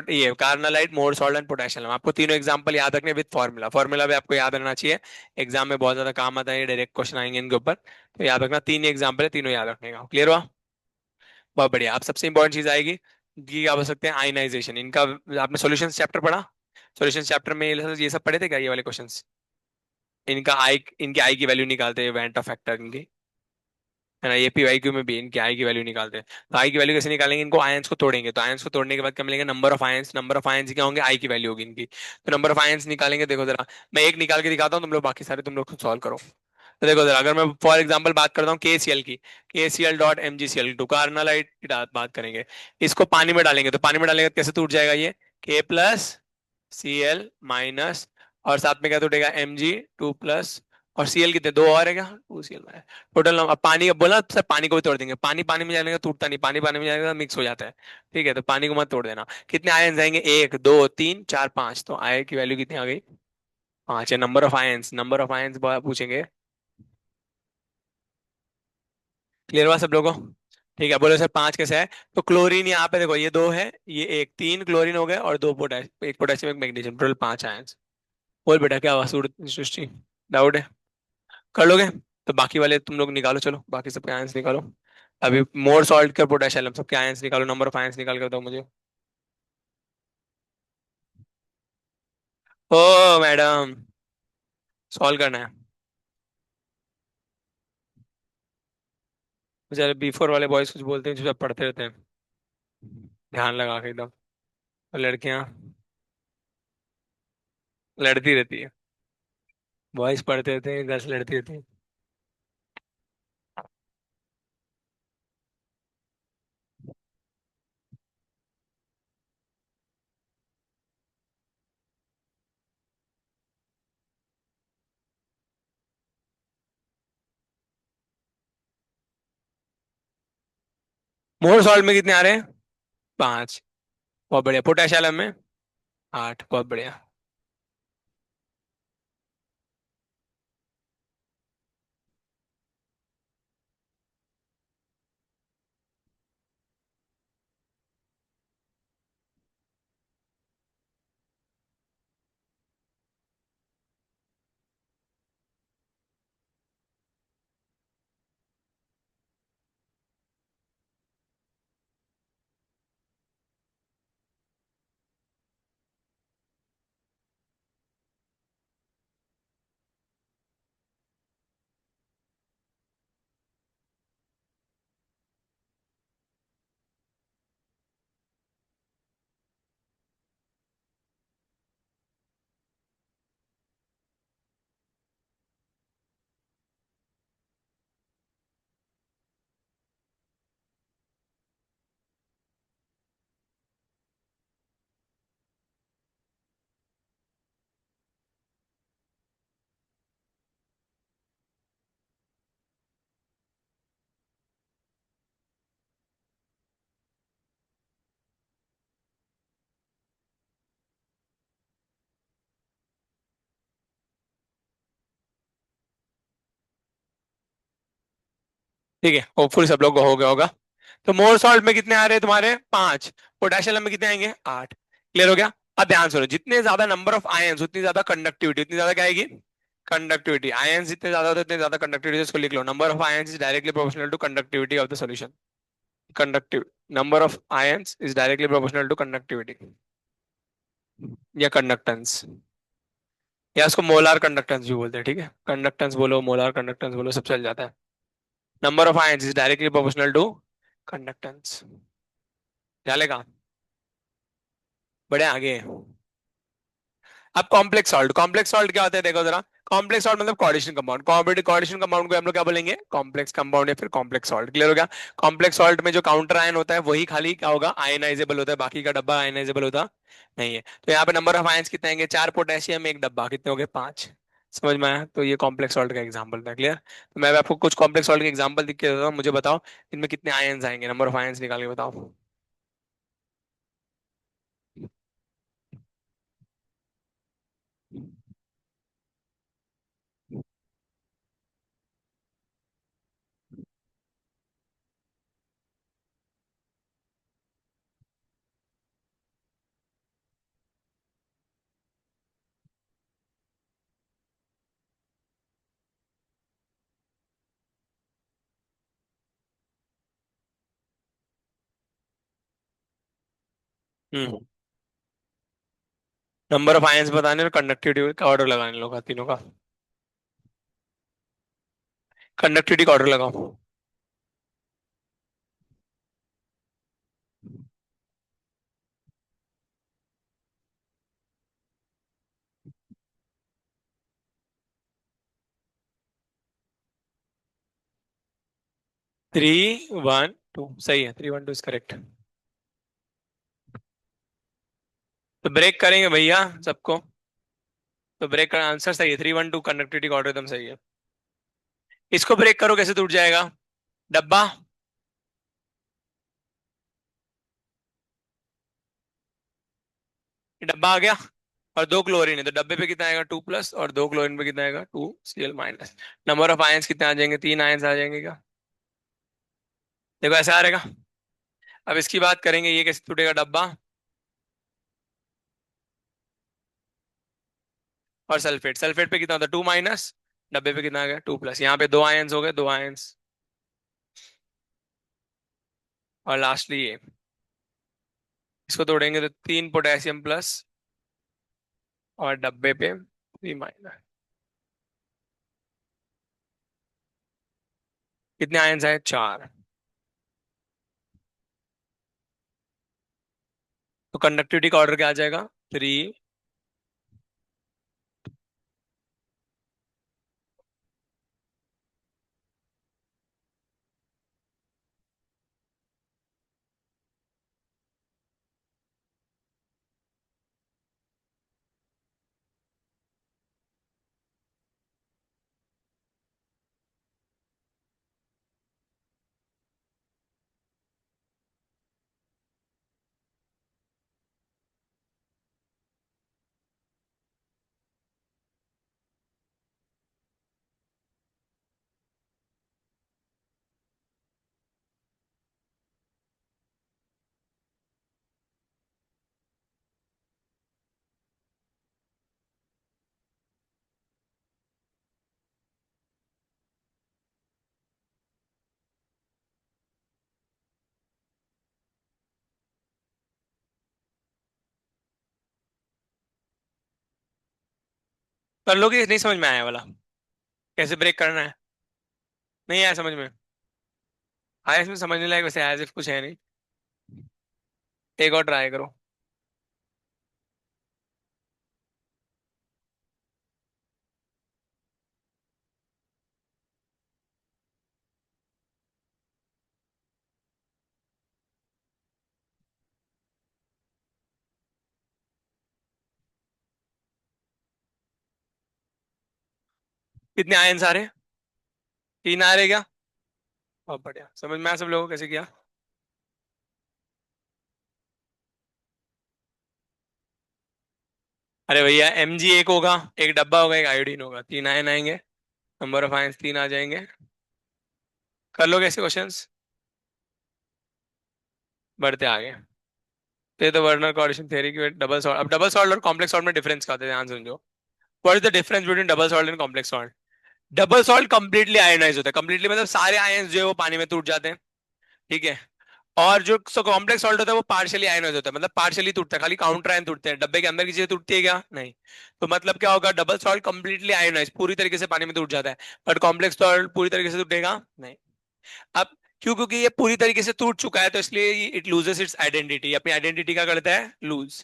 S2: ये carnallite, Mohr salt and potash alum. आपको तीनों एग्जांपल याद रखने विद फॉर्मूला। फॉर्मूला भी आपको याद रहना चाहिए, एग्जाम में बहुत ज्यादा काम आता है, डायरेक्ट क्वेश्चन आएंगे इनके ऊपर। तो याद रखना, तीन एग्जाम्पल है, तीनों याद रखने का। क्लियर हुआ, बहुत बढ़िया। अब सबसे इंपॉर्टेंट चीज आएगी कि क्या बोल सकते हैं, आयनाइजेशन इनका। आपने सॉल्यूशन चैप्टर पढ़ा, सॉल्यूशन चैप्टर में ये सब पढ़े थे क्या, ये वाले क्वेश्चंस। इनका आई, इनकी आई की वैल्यू निकालते हैं, वेंट ऑफ फैक्टर इनकी, है ना। ये PYQ में भी इनकी आई की वैल्यू निकालते हैं। तो आई की वैल्यू कैसे निकालेंगे, इनको आयंस को तोड़ेंगे, तो आयंस को तोड़ने के बाद क्या मिलेंगे, number of ions. Number of ions क्या होंगे, आई की वैल्यू होगी इनकी। तो नंबर ऑफ आयंस निकालेंगे, देखो जरा, मैं एक निकाल के दिखाता हूँ, तुम लोग बाकी सारे तुम लोग खुद सॉल्व करो। तो देखो जरा, अगर मैं फॉर एग्जांपल बात करता हूँ KCl की, KCl.MgCl2 कार्नालाइट की बात करेंगे। इसको पानी में डालेंगे, तो पानी में डालेंगे तो कैसे टूट जाएगा ये, K+Cl-, और साथ में क्या टूटेगा, Mg2+, और Cl कितने, दो और है क्या, 2Cl है टोटल। अब पानी, अब बोला सर पानी को भी तोड़ देंगे, पानी पानी में जाएगा टूटता नहीं, पानी पानी में जाएगा मिक्स हो जाता है। ठीक है, तो पानी को मत तोड़ देना। कितने आयन आएंगे, 1 2 3 4 5, तो आय की वैल्यू कितनी आ गई, 5 है। Number of ions, number of ions पूछेंगे। क्लियर हुआ सब लोगों को, ठीक है। बोलो सर 5 कैसे है, तो क्लोरीन यहाँ पे देखो, ये 2 है, ये एक, 3 क्लोरीन हो गए, और 2 पोटेश, एक पोटेशियम, एक मैग्नीशियम, टोटल 5 आयंस। बोल बेटा क्या हुआ, सृष्टि, डाउट है, कर लोगे। तो बाकी वाले तुम लोग निकालो, चलो बाकी सबके आयंस निकालो। अभी मोर सॉल्ट का पोटेशियम, सबके आयंस निकालो, नंबर ऑफ आयंस निकाल कर दो मुझे। ओ मैडम, सॉल्व करना है। बेचारे B4 वाले बॉयज कुछ बोलते हैं, जो सब पढ़ते रहते हैं, ध्यान लगा के एकदम। और लड़कियां लड़ती रहती है, बॉयज पढ़ते रहते हैं, गर्ल्स लड़ती रहती है। मोर सॉल्ट में कितने आ रहे हैं, 5, बहुत बढ़िया। पोटेशियम में 8, बहुत बढ़िया। ठीक है, होपफुल सब लोग को हो गया होगा। तो मोर सॉल्ट में कितने आ रहे हैं तुम्हारे? 5। पोटेशियम में कितने आएंगे? 8। क्लियर हो गया? अब ध्यान सुनो, जितने ज्यादा नंबर ऑफ आयंस उतनी ज्यादा कंडक्टिविटी, उतनी ज्यादा क्या आएगी? कंडक्टिविटी। आयंस जितने ज्यादा होते हैं उतने ज्यादा कंडक्टिविटी। इसको लिख लो, number of ions is directly proportional to conductivity of the solution. Conductive number of ions is directly proportional to conductivity या कंडक्टेंस, या इसको मोलार कंडक्टेंस भी बोलते हैं। ठीक है, कंडक्टेंस बोलो, मोलार कंडक्टेंस बोलो, सब चल जाता है। Number of ions is directly proportional to conductance. चलेगा? बड़े आगे हैं। अब कॉम्प्लेक्स सॉल्ट क्या होता है देखो जरा। कॉम्प्लेक्स सॉल्ट मतलब कोऑर्डिनेशन कंपाउंड। कोऑर्डिनेशन कंपाउंड को हम लोग क्या बोलेंगे? कॉम्प्लेक्स कंपाउंड या फिर कॉम्प्लेक्स सॉल्ट। क्लियर हो गया? कॉम्प्लेक्स सॉल्ट में जो काउंटर आयन होता है वही खाली क्या होगा? आयनाइजेबल होता है, बाकी का डब्बा आयनाइजेबल होता नहीं है। तो यहाँ पे नंबर ऑफ आयंस कितने आएंगे? 4 पोटेशियम, एक डब्बा, कितने हो गए? 5। समझ में आया? तो ये कॉम्प्लेक्स सॉल्ट का एग्जाम्पल था। क्लियर? तो मैं आपको कुछ कॉम्प्लेक्स सॉल्ट के एग्जाम्पल दिख के देता हूँ, मुझे बताओ इनमें कितने आयंस आएंगे, नंबर ऑफ आयंस निकाल के बताओ। हम्म। नंबर ऑफ आयंस बताने और कंडक्टिविटी का ऑर्डर लगाने लोग तीनों का। कंडक्टिविटी का ऑर्डर लगाओ। 3 1 2 सही है, 3 1 2 इज करेक्ट। तो ब्रेक करेंगे भैया सबको। तो ब्रेक का आंसर सही है, 3 1 2 कंडक्टिविटी का ऑर्डर एकदम सही है। इसको ब्रेक करो, कैसे टूट जाएगा? डब्बा, ये डब्बा आ गया और 2 क्लोरीन है, तो डब्बे पे कितना आएगा? 2+ और 2 क्लोरीन पे कितना आएगा? 2Cl-। नंबर ऑफ आयंस कितने आ जाएंगे? 3 आयंस आ जाएंगे क्या? देखो ऐसा आ रहेगा। अब इसकी बात करेंगे, ये कैसे टूटेगा? डब्बा और सल्फेट। सल्फेट पे कितना होता है? 2-, डब्बे पे कितना आ गया? 2+। यहाँ पे 2 आयंस हो गए, 2 आयंस। और लास्टली ये, इसको तोड़ेंगे तो 3 पोटेशियम प्लस और डब्बे पे 3-। कितने आयंस आए? 4। तो कंडक्टिविटी का ऑर्डर क्या आ जाएगा? 3। कर लोगे? नहीं समझ में आया वाला, कैसे ब्रेक करना है? नहीं आया समझ में? आया इसमें समझने लायक वैसे एज इफ कुछ है नहीं। एक और ट्राई करो। कितने आयंस आ रहे हैं? 3 आ रहे क्या? बहुत बढ़िया, समझ में आया सब लोगों को कैसे किया? अरे भैया Mg एक होगा, एक डब्बा होगा, एक आयोडीन होगा, 3 आयन आएंगे, नंबर ऑफ आयंस 3 आ जाएंगे। कर लोगे ऐसे क्वेश्चंस? बढ़ते आगे। तो ये तो वर्नर कोऑर्डिनेशन थ्योरी की डबल सॉल्ट। अब डबल सॉल्ट और कॉम्प्लेक्स सॉल्ट में डिफरेंस क्या होता है, ध्यान से समझो। What is the difference between double salt and complex salt? Double salt completely ionise होता है, कंप्लीटली मतलब सारे आयंस जो है वो पानी में टूट जाते हैं, ठीक है। और जो कॉम्प्लेक्स सॉल्ट होता है वो पार्शियली आयनाइज होता है, मतलब पार्शियली टूटता है, खाली काउंटर आयन टूटते हैं, डब्बे के अंदर की चीजें टूटती है क्या? नहीं। तो मतलब क्या होगा, डबल सॉल्ट कंप्लीटली आयनाइज पूरी तरीके से पानी में टूट जाता है, बट कॉम्प्लेक्स सॉल्ट पूरी तरीके से टूटेगा नहीं। अब क्यों? क्योंकि ये पूरी तरीके से टूट चुका है, तो इसलिए इट लूजेस इट्स आइडेंटिटी, अपनी आइडेंटिटी क्या करता है? लूज।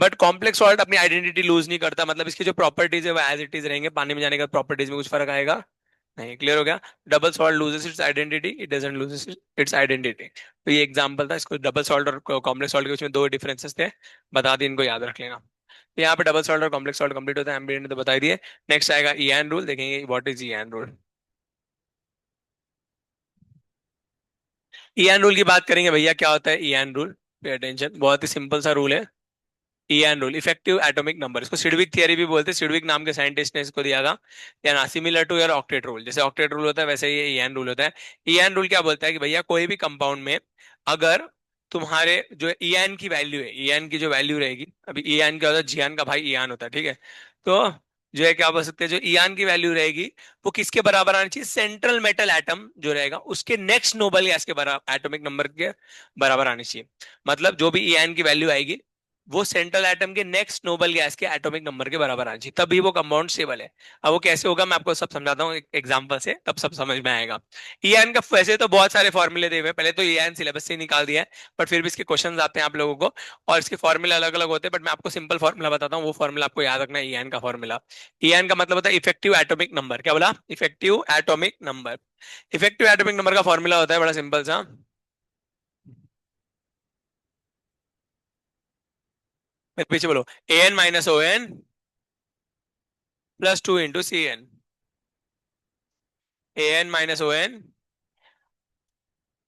S2: बट कॉम्प्लेक्स सॉल्ट अपनी आइडेंटिटी लूज नहीं करता, मतलब इसकी जो प्रॉपर्टीज है वो एज इट इज रहेंगे, पानी में जाने का प्रॉपर्टीज में कुछ फर्क आएगा नहीं। क्लियर हो गया? Double salt loses it's identity, it doesn't loses it's identity. तो ये एग्जांपल था, इसको डबल सॉल्ट और कॉम्प्लेक्स सॉल्ट के बीच में दो डिफरेंसेस थे, बता दी, इनको याद रख लेना। तो यहाँ पे डबल सॉल्ट और कॉम्प्लेक्स सॉल्ट कंप्लीट होता है, एमबीए ने तो बता ही दिए। नेक्स्ट आएगा ईएन रूल, देखेंगे what is EAN rule. EAN rule की बात करेंगे भैया, क्या होता है ईएन रूल? पे अटेंशन, बहुत ही सिंपल सा रूल है। EAN rule effective atomic number, इसको सिडविक थियरी भी बोलते हैं, सिडविक नाम के साइंटिस्ट ने इसको दिया था। या ना, similar to your octet rule, जैसे ऑक्टेट रूल होता है वैसे ये ईएन रूल होता है। ईएन रूल क्या बोलता है कि भैया कोई भी कंपाउंड में अगर तुम्हारे जो ईएन की वैल्यू है, ईएन की जो वैल्यू रहेगी, अभी ईएन क्या होता है, जियान का भाई ईयान होता है, ठीक है। तो जो है क्या बोल सकते हैं, जो ईयान की वैल्यू रहेगी वो किसके बराबर आनी चाहिए? सेंट्रल मेटल एटम जो रहेगा उसके नेक्स्ट नोबल गैस के बराबर, एटॉमिक नंबर के बराबर आनी चाहिए। मतलब जो भी ईएन की वैल्यू आएगी वो सेंट्रल एटम के नेक्स्ट नोबल गैस के एटॉमिक नंबर के बराबर आनी चाहिए, तभी वो कंपाउंड स्टेबल है। अब वो कैसे होगा मैं आपको सब समझाता हूँ एक एग्जांपल से, तब सब समझ में आएगा। ईएन का वैसे तो बहुत सारे फॉर्मूले दिए हुए हैं, पहले तो ईएन सिलेबस से ही निकाल दिया है, बट फिर भी इसके क्वेश्चन आते हैं आप लोगों को, और इसके फॉर्मूले अलग अलग होते हैं, बट मैं आपको सिंपल फॉर्मूला बताता हूँ, वो फॉर्मूला आपको याद रखना है, ईएन का फॉर्मूला। ईएन का मतलब होता है इफेक्टिव एटॉमिक नंबर, क्या बोला? Effective atomic number. Effective atomic number का फॉर्मूला होता है बड़ा सिंपल सा। मेरे पीछे बोलो, N minus O N plus 2 into C N. A N minus O N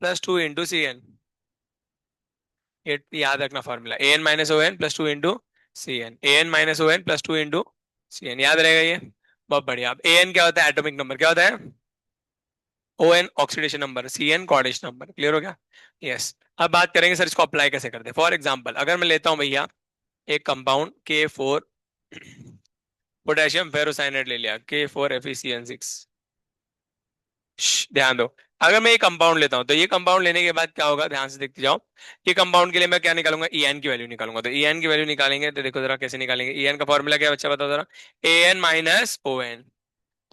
S2: +2 into C N. ये याद रखना formula, A N minus O N +2 into C N, A N minus O N +2 into C N, याद रहेगा ये। बहुत बढ़िया। अब A N क्या होता है? Atomic number. क्या होता है? O N oxidation number, C N coordination number. Clear हो गया? यस। अब बात करेंगे सर इसको अप्लाई कैसे करते हैं। फॉर एग्जाम्पल अगर मैं लेता हूं भैया एक कंपाउंड K4 पोटेशियम फेरोसाइनेट ले लिया, K4FeCN6। ध्यान दो, अगर मैं ये कंपाउंड लेता हूं तो ये कंपाउंड लेने के बाद क्या होगा, ध्यान से देखते जाओ। ये कंपाउंड के लिए मैं क्या निकालूंगा? ईएन की वैल्यू निकालूंगा। तो ईएन की वैल्यू निकालेंगे तो देखो जरा कैसे निकालेंगे। ईएन का फॉर्मूला क्या है बच्चा, बताओ जरा। ए एन माइनस ओ एन।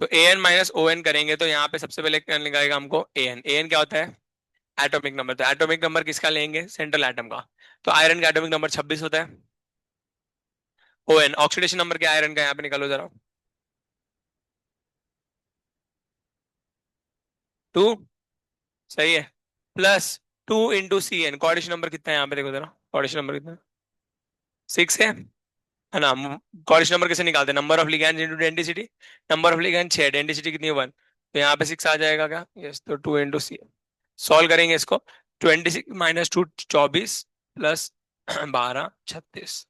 S2: तो ए एन माइनस ओ एन करेंगे तो यहाँ पे सबसे पहले क्या निकालेगा हमको? A N. ए एन क्या होता है? Atomic number. तो एटॉमिक नंबर किसका लेंगे? सेंट्रल एटम का। तो आयरन का एटॉमिक नंबर 26 होता है। ओ एन ऑक्सीडेशन नंबर क्या है आयरन का, यहाँ पे निकालो जरा। 2। सही है। +2 into C N, coordination number कितना है यहाँ पे देखो जरा, कोऑर्डिनेशन नंबर कितना है? 6 है ना। कोऑर्डिनेशन नंबर कैसे निकालते हैं? Number of ligands into density. Number of ligand 6, density कितनी है 1, तो यहाँ पे 6 आ जाएगा क्या? यस। तो 2 इंटू सी। सॉल्व करेंगे इसको। 26 - 2 24 +12 36।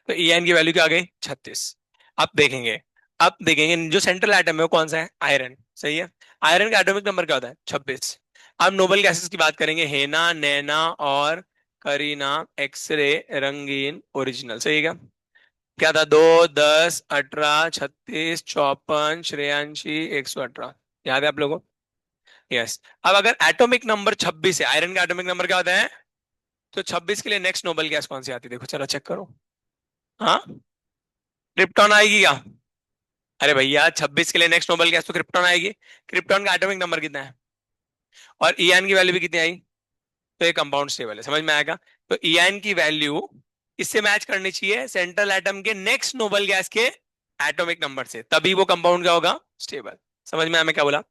S2: तो ई एन की वैल्यू क्या आ गई? 36। अब देखेंगे, अब देखेंगे जो सेंट्रल एटम है वो कौन सा है? आयरन। सही है। आयरन का एटॉमिक नंबर क्या होता है? 26। अब नोबल गैसेस की बात करेंगे, हेना, नैना और करीना, एक्सरे, रंगीन, ओरिजिनल। सही है क्या? क्या था? 2, 10, 18, 36, 54, श्रेयांशी, 118। याद है आप लोगों को? यस। अब अगर एटॉमिक नंबर 26 है, आयरन का एटॉमिक नंबर क्या होता है? तो 26 के लिए नेक्स्ट नोबल गैस कौन सी आती है? देखो चलो चेक करो। हाँ, क्रिप्टॉन आएगी क्या? अरे भैया 26 के लिए नेक्स्ट नोबल गैस तो क्रिप्टॉन आएगी। क्रिप्टॉन का एटॉमिक नंबर कितना है? और ईएन की वैल्यू भी कितनी आई? तो ये कंपाउंड स्टेबल है, समझ में आएगा? तो ईएन की वैल्यू इससे मैच करनी चाहिए सेंट्रल एटम के नेक्स्ट नोबल गैस के एटॉमिक नंबर से, तभी वो कंपाउंड क्या होगा? स्टेबल। समझ में आया मैं क्या बोला?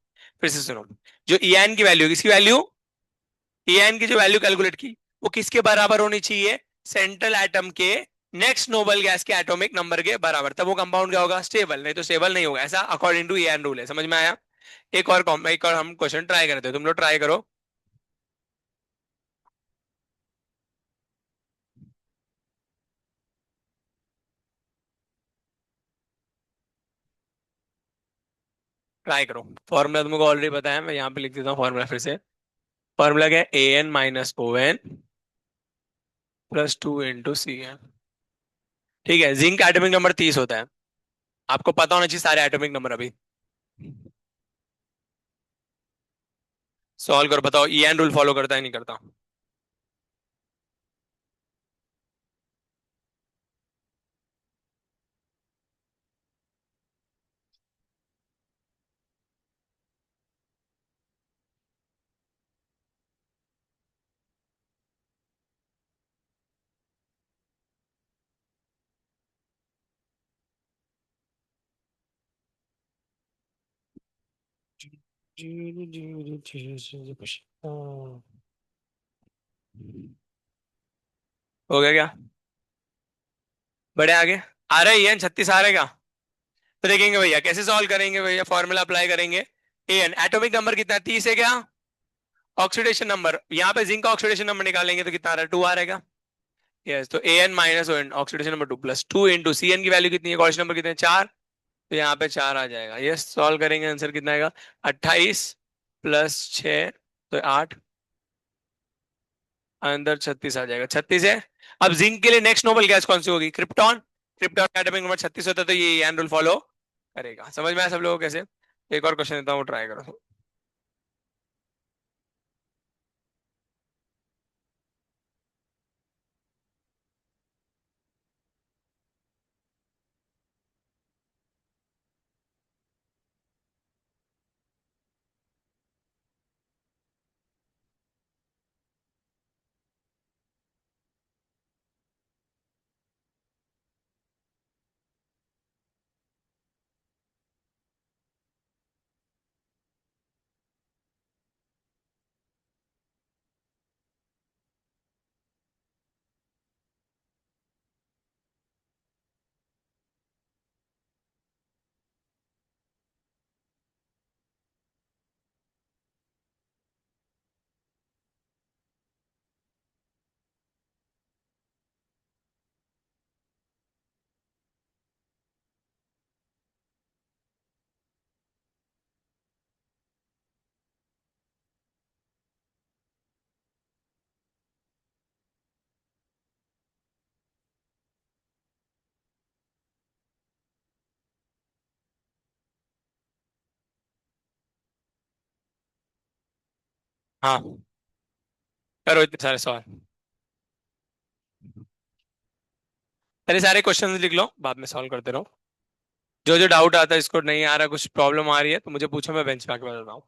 S2: फिर से सुनो। जो ईएन की वैल्यू, किसकी वैल्यू? ईएन की जो वैल्यू कैलकुलेट की वो किसके बराबर होनी चाहिए? सेंट्रल एटम के नेक्स्ट नोबल गैस के एटॉमिक नंबर के बराबर, तब वो कंपाउंड क्या होगा? स्टेबल। नहीं तो स्टेबल नहीं होगा, ऐसा अकॉर्डिंग टू ईएन रूल है। समझ में आया? एक और हम क्वेश्चन ट्राई करते हैं, तुम लोग ट्राई करो। ट्राई करो। फॉर्मूला तुमको ऑलरेडी पता है, मैं यहाँ पे लिख देता हूँ फॉर्मूला फिर से। फॉर्मूला क्या है? AN - ON +2 × CN। ठीक है, जिंक एटॉमिक नंबर 30 होता है। आपको पता होना चाहिए सारे एटॉमिक नंबर अभी। सॉल्व करो, बताओ EN रूल फॉलो करता है नहीं करता? हो गया क्या? बड़े आगे आ रहे हैं, 36 आ रहेगा। तो देखेंगे भैया कैसे सॉल्व करेंगे भैया, फॉर्मूला अप्लाई करेंगे। एन एटॉमिक नंबर कितना है? 30 है क्या? ऑक्सीडेशन नंबर, यहाँ पे जिंक का ऑक्सीडेशन नंबर निकालेंगे तो कितना आ रहा है? 2 आ रहेगा। यस, तो AN - ON oxidation number 2 +2 × CN की वैल्यू कितनी है? ऑक्सीडेशन नंबर कितने हैं? 4। तो यहाँ पे 4 आ जाएगा। यस, सॉल्व करेंगे, आंसर कितना आएगा? 28 +6 तो 8, अंदर 36 आ जाएगा। 36 है। अब जिंक के लिए नेक्स्ट नोबल गैस कौन सी होगी? क्रिप्टॉन। क्रिप्टॉन का एटॉमिक नंबर 36 होता है, तो ये एन रूल फॉलो करेगा। समझ में आया सब लोगों को कैसे? एक और क्वेश्चन देता हूँ, ट्राई करो। हाँ, करो इतने सारे सवाल। पहले सारे क्वेश्चन लिख लो, बाद में सॉल्व करते रहो। जो जो डाउट आता है, इसको नहीं आ रहा, कुछ प्रॉब्लम आ रही है तो मुझे पूछो, मैं बेंच पे आके बताता हूँ।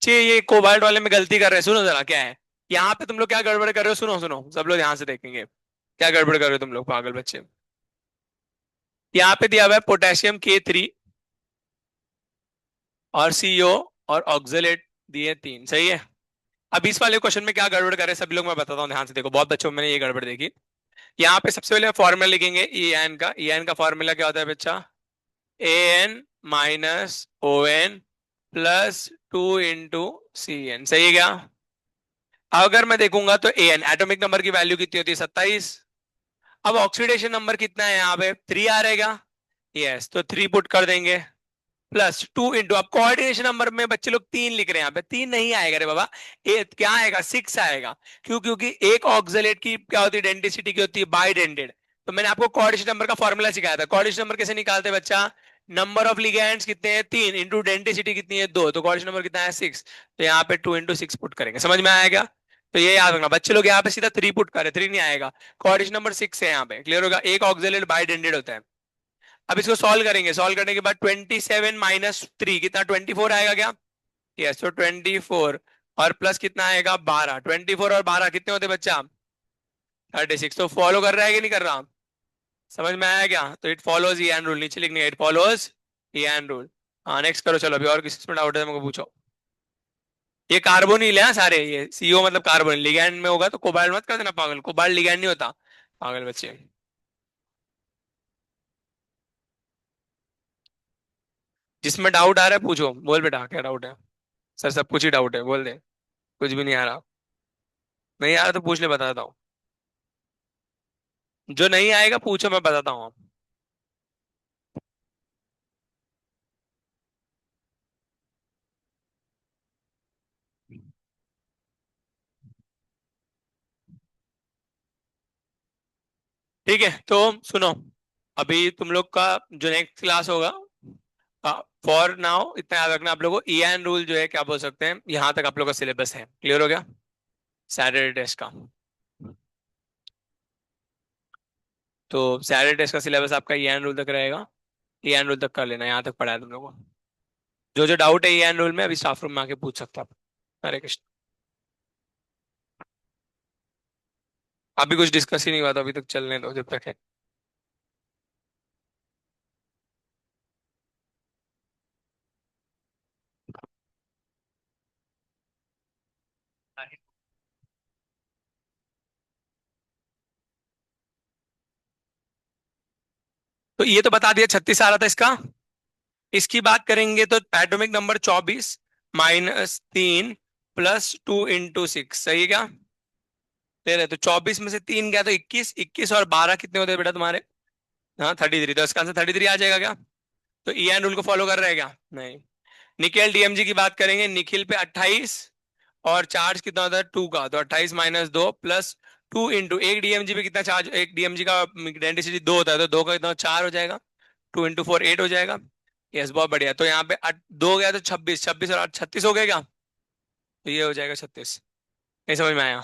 S2: बच्चे ये कोबाल्ट वाले में गलती कर रहे हैं, सुनो जरा क्या है यहाँ पे तुम लोग क्या गड़बड़ कर रहे हो, सुनो सुनो सब लोग ध्यान से देखेंगे क्या गड़बड़ कर रहे हो तुम लोग पागल बच्चे। यहाँ पे दिया हुआ है पोटेशियम K3 और CO और ऑक्सलेट दिए 3, सही है। अब इस वाले क्वेश्चन में क्या गड़बड़ कर रहे हैं सभी लोग मैं बताता हूँ ध्यान से देखो, बहुत बच्चों में मैंने ये गड़बड़ देखी। यहाँ पे सबसे पहले फॉर्मूला लिखेंगे ई एन का फॉर्मूला क्या होता है बच्चा, AN - ON प्लस 2 × CN, सही है क्या। अगर मैं देखूंगा तो AN एटॉमिक नंबर की वैल्यू कितनी होती है 27। अब ऑक्सीडेशन नंबर कितना है यहाँ पे 3 आ रहेगा, यस तो 3 पुट कर देंगे प्लस 2 × अब कोऑर्डिनेशन नंबर में बच्चे लोग 3 लिख रहे हैं, यहाँ पे 3 नहीं आएगा रे बाबा, क्या आएगा 6 आएगा। क्योंकि एक ऑक्सलेट की क्या होती है डेंसिटी की होती है बाइडेंटेड। तो मैंने आपको कोऑर्डिनेशन नंबर का फॉर्मूला सिखाया था, कोऑर्डिनेशन नंबर कैसे निकालते हैं बच्चा, नंबर ऑफ लिगेंड्स कितने हैं 3 इंटू डेंसिटी कितनी है 2, तो कोऑर्डिनेशन नंबर कितना है 6, तो यहाँ पे 2 × 6 पुट करेंगे, समझ में आएगा। तो ये याद रखना बच्चे लोग यहाँ पे सीधा 3 पुट करें, 3 नहीं आएगा, कोऑर्डिनेशन नंबर 6 है यहाँ पे, क्लियर होगा। एक ऑक्सलेट बाइडेंटेड होता है। अब इसको सॉल्व करेंगे, सॉल्व करने के बाद 27 - 3 कितना 24 आएगा क्या, यस तो 24 और प्लस कितना आएगा 12, 24 और 12 कितने होते बच्चा 36। तो फॉलो कर रहा है कि नहीं कर रहा, समझ में आया क्या। तो it follows E N rule, नीचे लिखने it follows E N rule. हाँ नेक्स्ट करो चलो, अभी और किसी में डाउट है तो मुझे पूछो। ये कार्बोनिल है सारे, ये CO मतलब कार्बोनिल, लिगैंड में होगा तो कोबाल्ट मत कर देना पागल, कोबाल्ट लिगैंड नहीं होता पागल बच्चे। जिसमें डाउट आ रहा है पूछो, बोल बेटा क्या डाउट है। सर सब कुछ ही डाउट है बोल दे, कुछ भी नहीं आ रहा, नहीं आ रहा तो पूछ ले बताता हूँ, जो नहीं आएगा पूछो मैं बताता हूँ। ठीक है तो सुनो, अभी तुम लोग का जो नेक्स्ट क्लास होगा, फॉर नाउ इतना याद रखना आप लोगों को, EN रूल जो है क्या बोल सकते हैं, यहाँ तक आप लोग का सिलेबस है, क्लियर हो गया सैटरडे टेस्ट का। तो सैटरडे टेस्ट का सिलेबस आपका EN रूल तक रहेगा, EN रूल तक कर लेना, यहाँ तक पढ़ा है तुम लोगों को। जो जो डाउट है EN रूल में अभी स्टाफ रूम में आके पूछ सकते हो आप। हरे कृष्ण। अभी कुछ डिस्कस ही नहीं हुआ, तो अभी तक चलने दो जब तक है। तो ये तो बता दिया 36 आ रहा था इसका। इसकी बात करेंगे तो एटॉमिक नंबर 24 - 3 प्लस 2 × 6, सही है क्या। तेरह, तो 24 में से 3 गया तो 21, 21 और 12 कितने होते हैं बेटा तुम्हारे, हाँ 33, तो इसका आंसर 33 आ जाएगा क्या। तो EN रूल को फॉलो कर रहे हैं क्या, नहीं। निकेल DMG की बात करेंगे, निखिल पे 28 और चार्ज कितना होता है 2 का, तो 28 - 2 प्लस 2 × एक DMG पे कितना चार्ज, एक DMG का डेंसिटी 2 होता है, तो 2 का कितना 4 हो जाएगा, 2 × 4 8 हो जाएगा। यस बहुत बढ़िया, तो यहाँ पे 2 गया तो 26, 26 और 8 36 हो गया क्या, तो ये हो जाएगा 36। नहीं समझ में आया,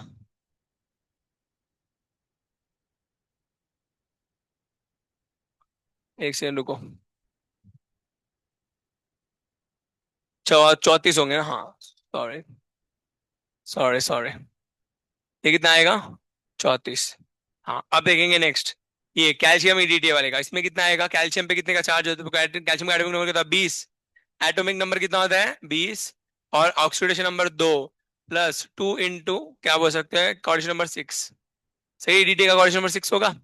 S2: 1 सेकंड रुको, 34 होंगे ना, हाँ सॉरी सॉरी सॉरी, ये कितना आएगा 34। हाँ अब देखेंगे नेक्स्ट, ये कैल्शियम EDTA वाले का, इसमें कितना आएगा, कैल्शियम पे कितने का चार्ज होता है, कैल्शियम का एटॉमिक नंबर कितना 20, एटॉमिक नंबर कितना होता है 20 और ऑक्सीडेशन नंबर 2 प्लस 2 × क्या बोल सकते हैं कोऑर्डिनेशन नंबर 6, सही EDTA का कोऑर्डिनेशन नंबर 6 होगा।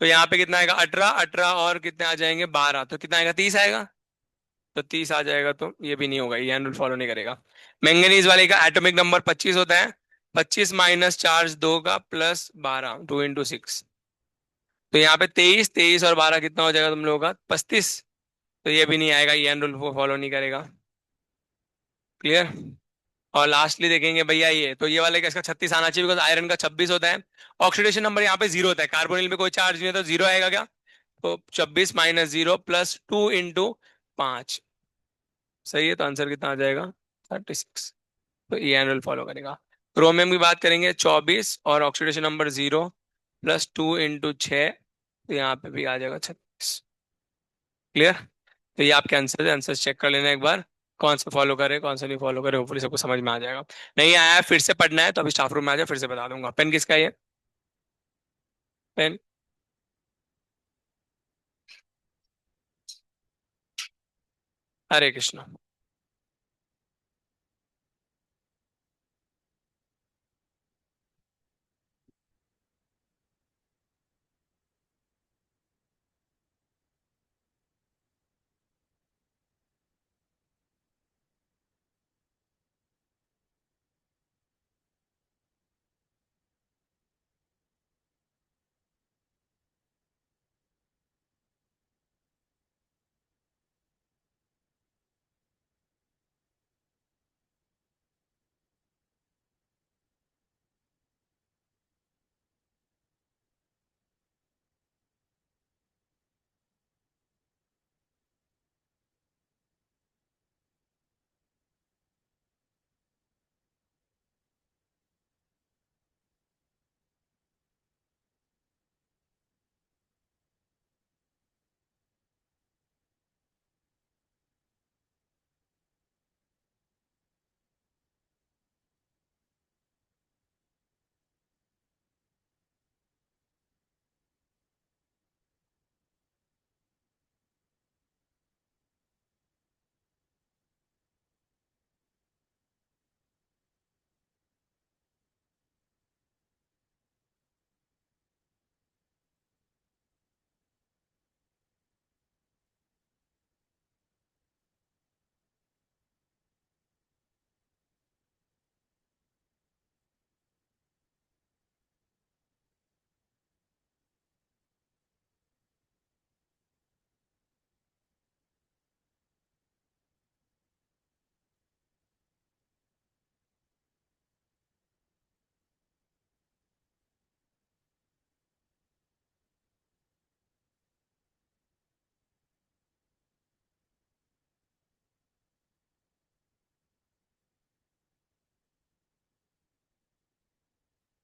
S2: तो यहाँ पे कितना आएगा 18, 18 और कितने आ जाएंगे 12, तो कितना आएगा 30 आएगा, तो 30 आ जाएगा, तो ये भी नहीं होगा, ये रूल फॉलो नहीं करेगा। मैंगनीज वाले का एटॉमिक नंबर 25 होता है, 25 माइनस चार्ज 2 का प्लस 12 2 × 6, तो यहाँ पे 23, 23 और 12 कितना हो जाएगा तुम लोगों का 35, तो ये भी नहीं आएगा, ये रूल को फॉलो नहीं करेगा, क्लियर। और लास्टली देखेंगे भैया ये, तो ये वाले का इसका 36 आना चाहिए, बिकॉज आयरन का 26 होता है, ऑक्सीडेशन नंबर यहाँ पे 0 होता है, कार्बोनिल में कोई चार्ज नहीं है तो 0 आएगा क्या, तो 26 - 0 प्लस 2 × 5, सही है, तो आंसर कितना आ जाएगा 36। तो ये एनुअल फॉलो करेगा। क्रोमियम की बात करेंगे 24 और ऑक्सीडेशन नंबर 0 प्लस 2 × 6, तो यहाँ पे भी आ जाएगा 36, क्लियर। तो ये आपके आंसर है, आंसर चेक कर लेना एक बार। कौन सा फॉलो करे कौन सा नहीं फॉलो करे, होपफुली सबको समझ में आ जाएगा। नहीं आया है, फिर से पढ़ना है तो अभी स्टाफ रूम में आ जाए, फिर से बता दूंगा। पेन किसका है ये? पेन। हरे कृष्णा।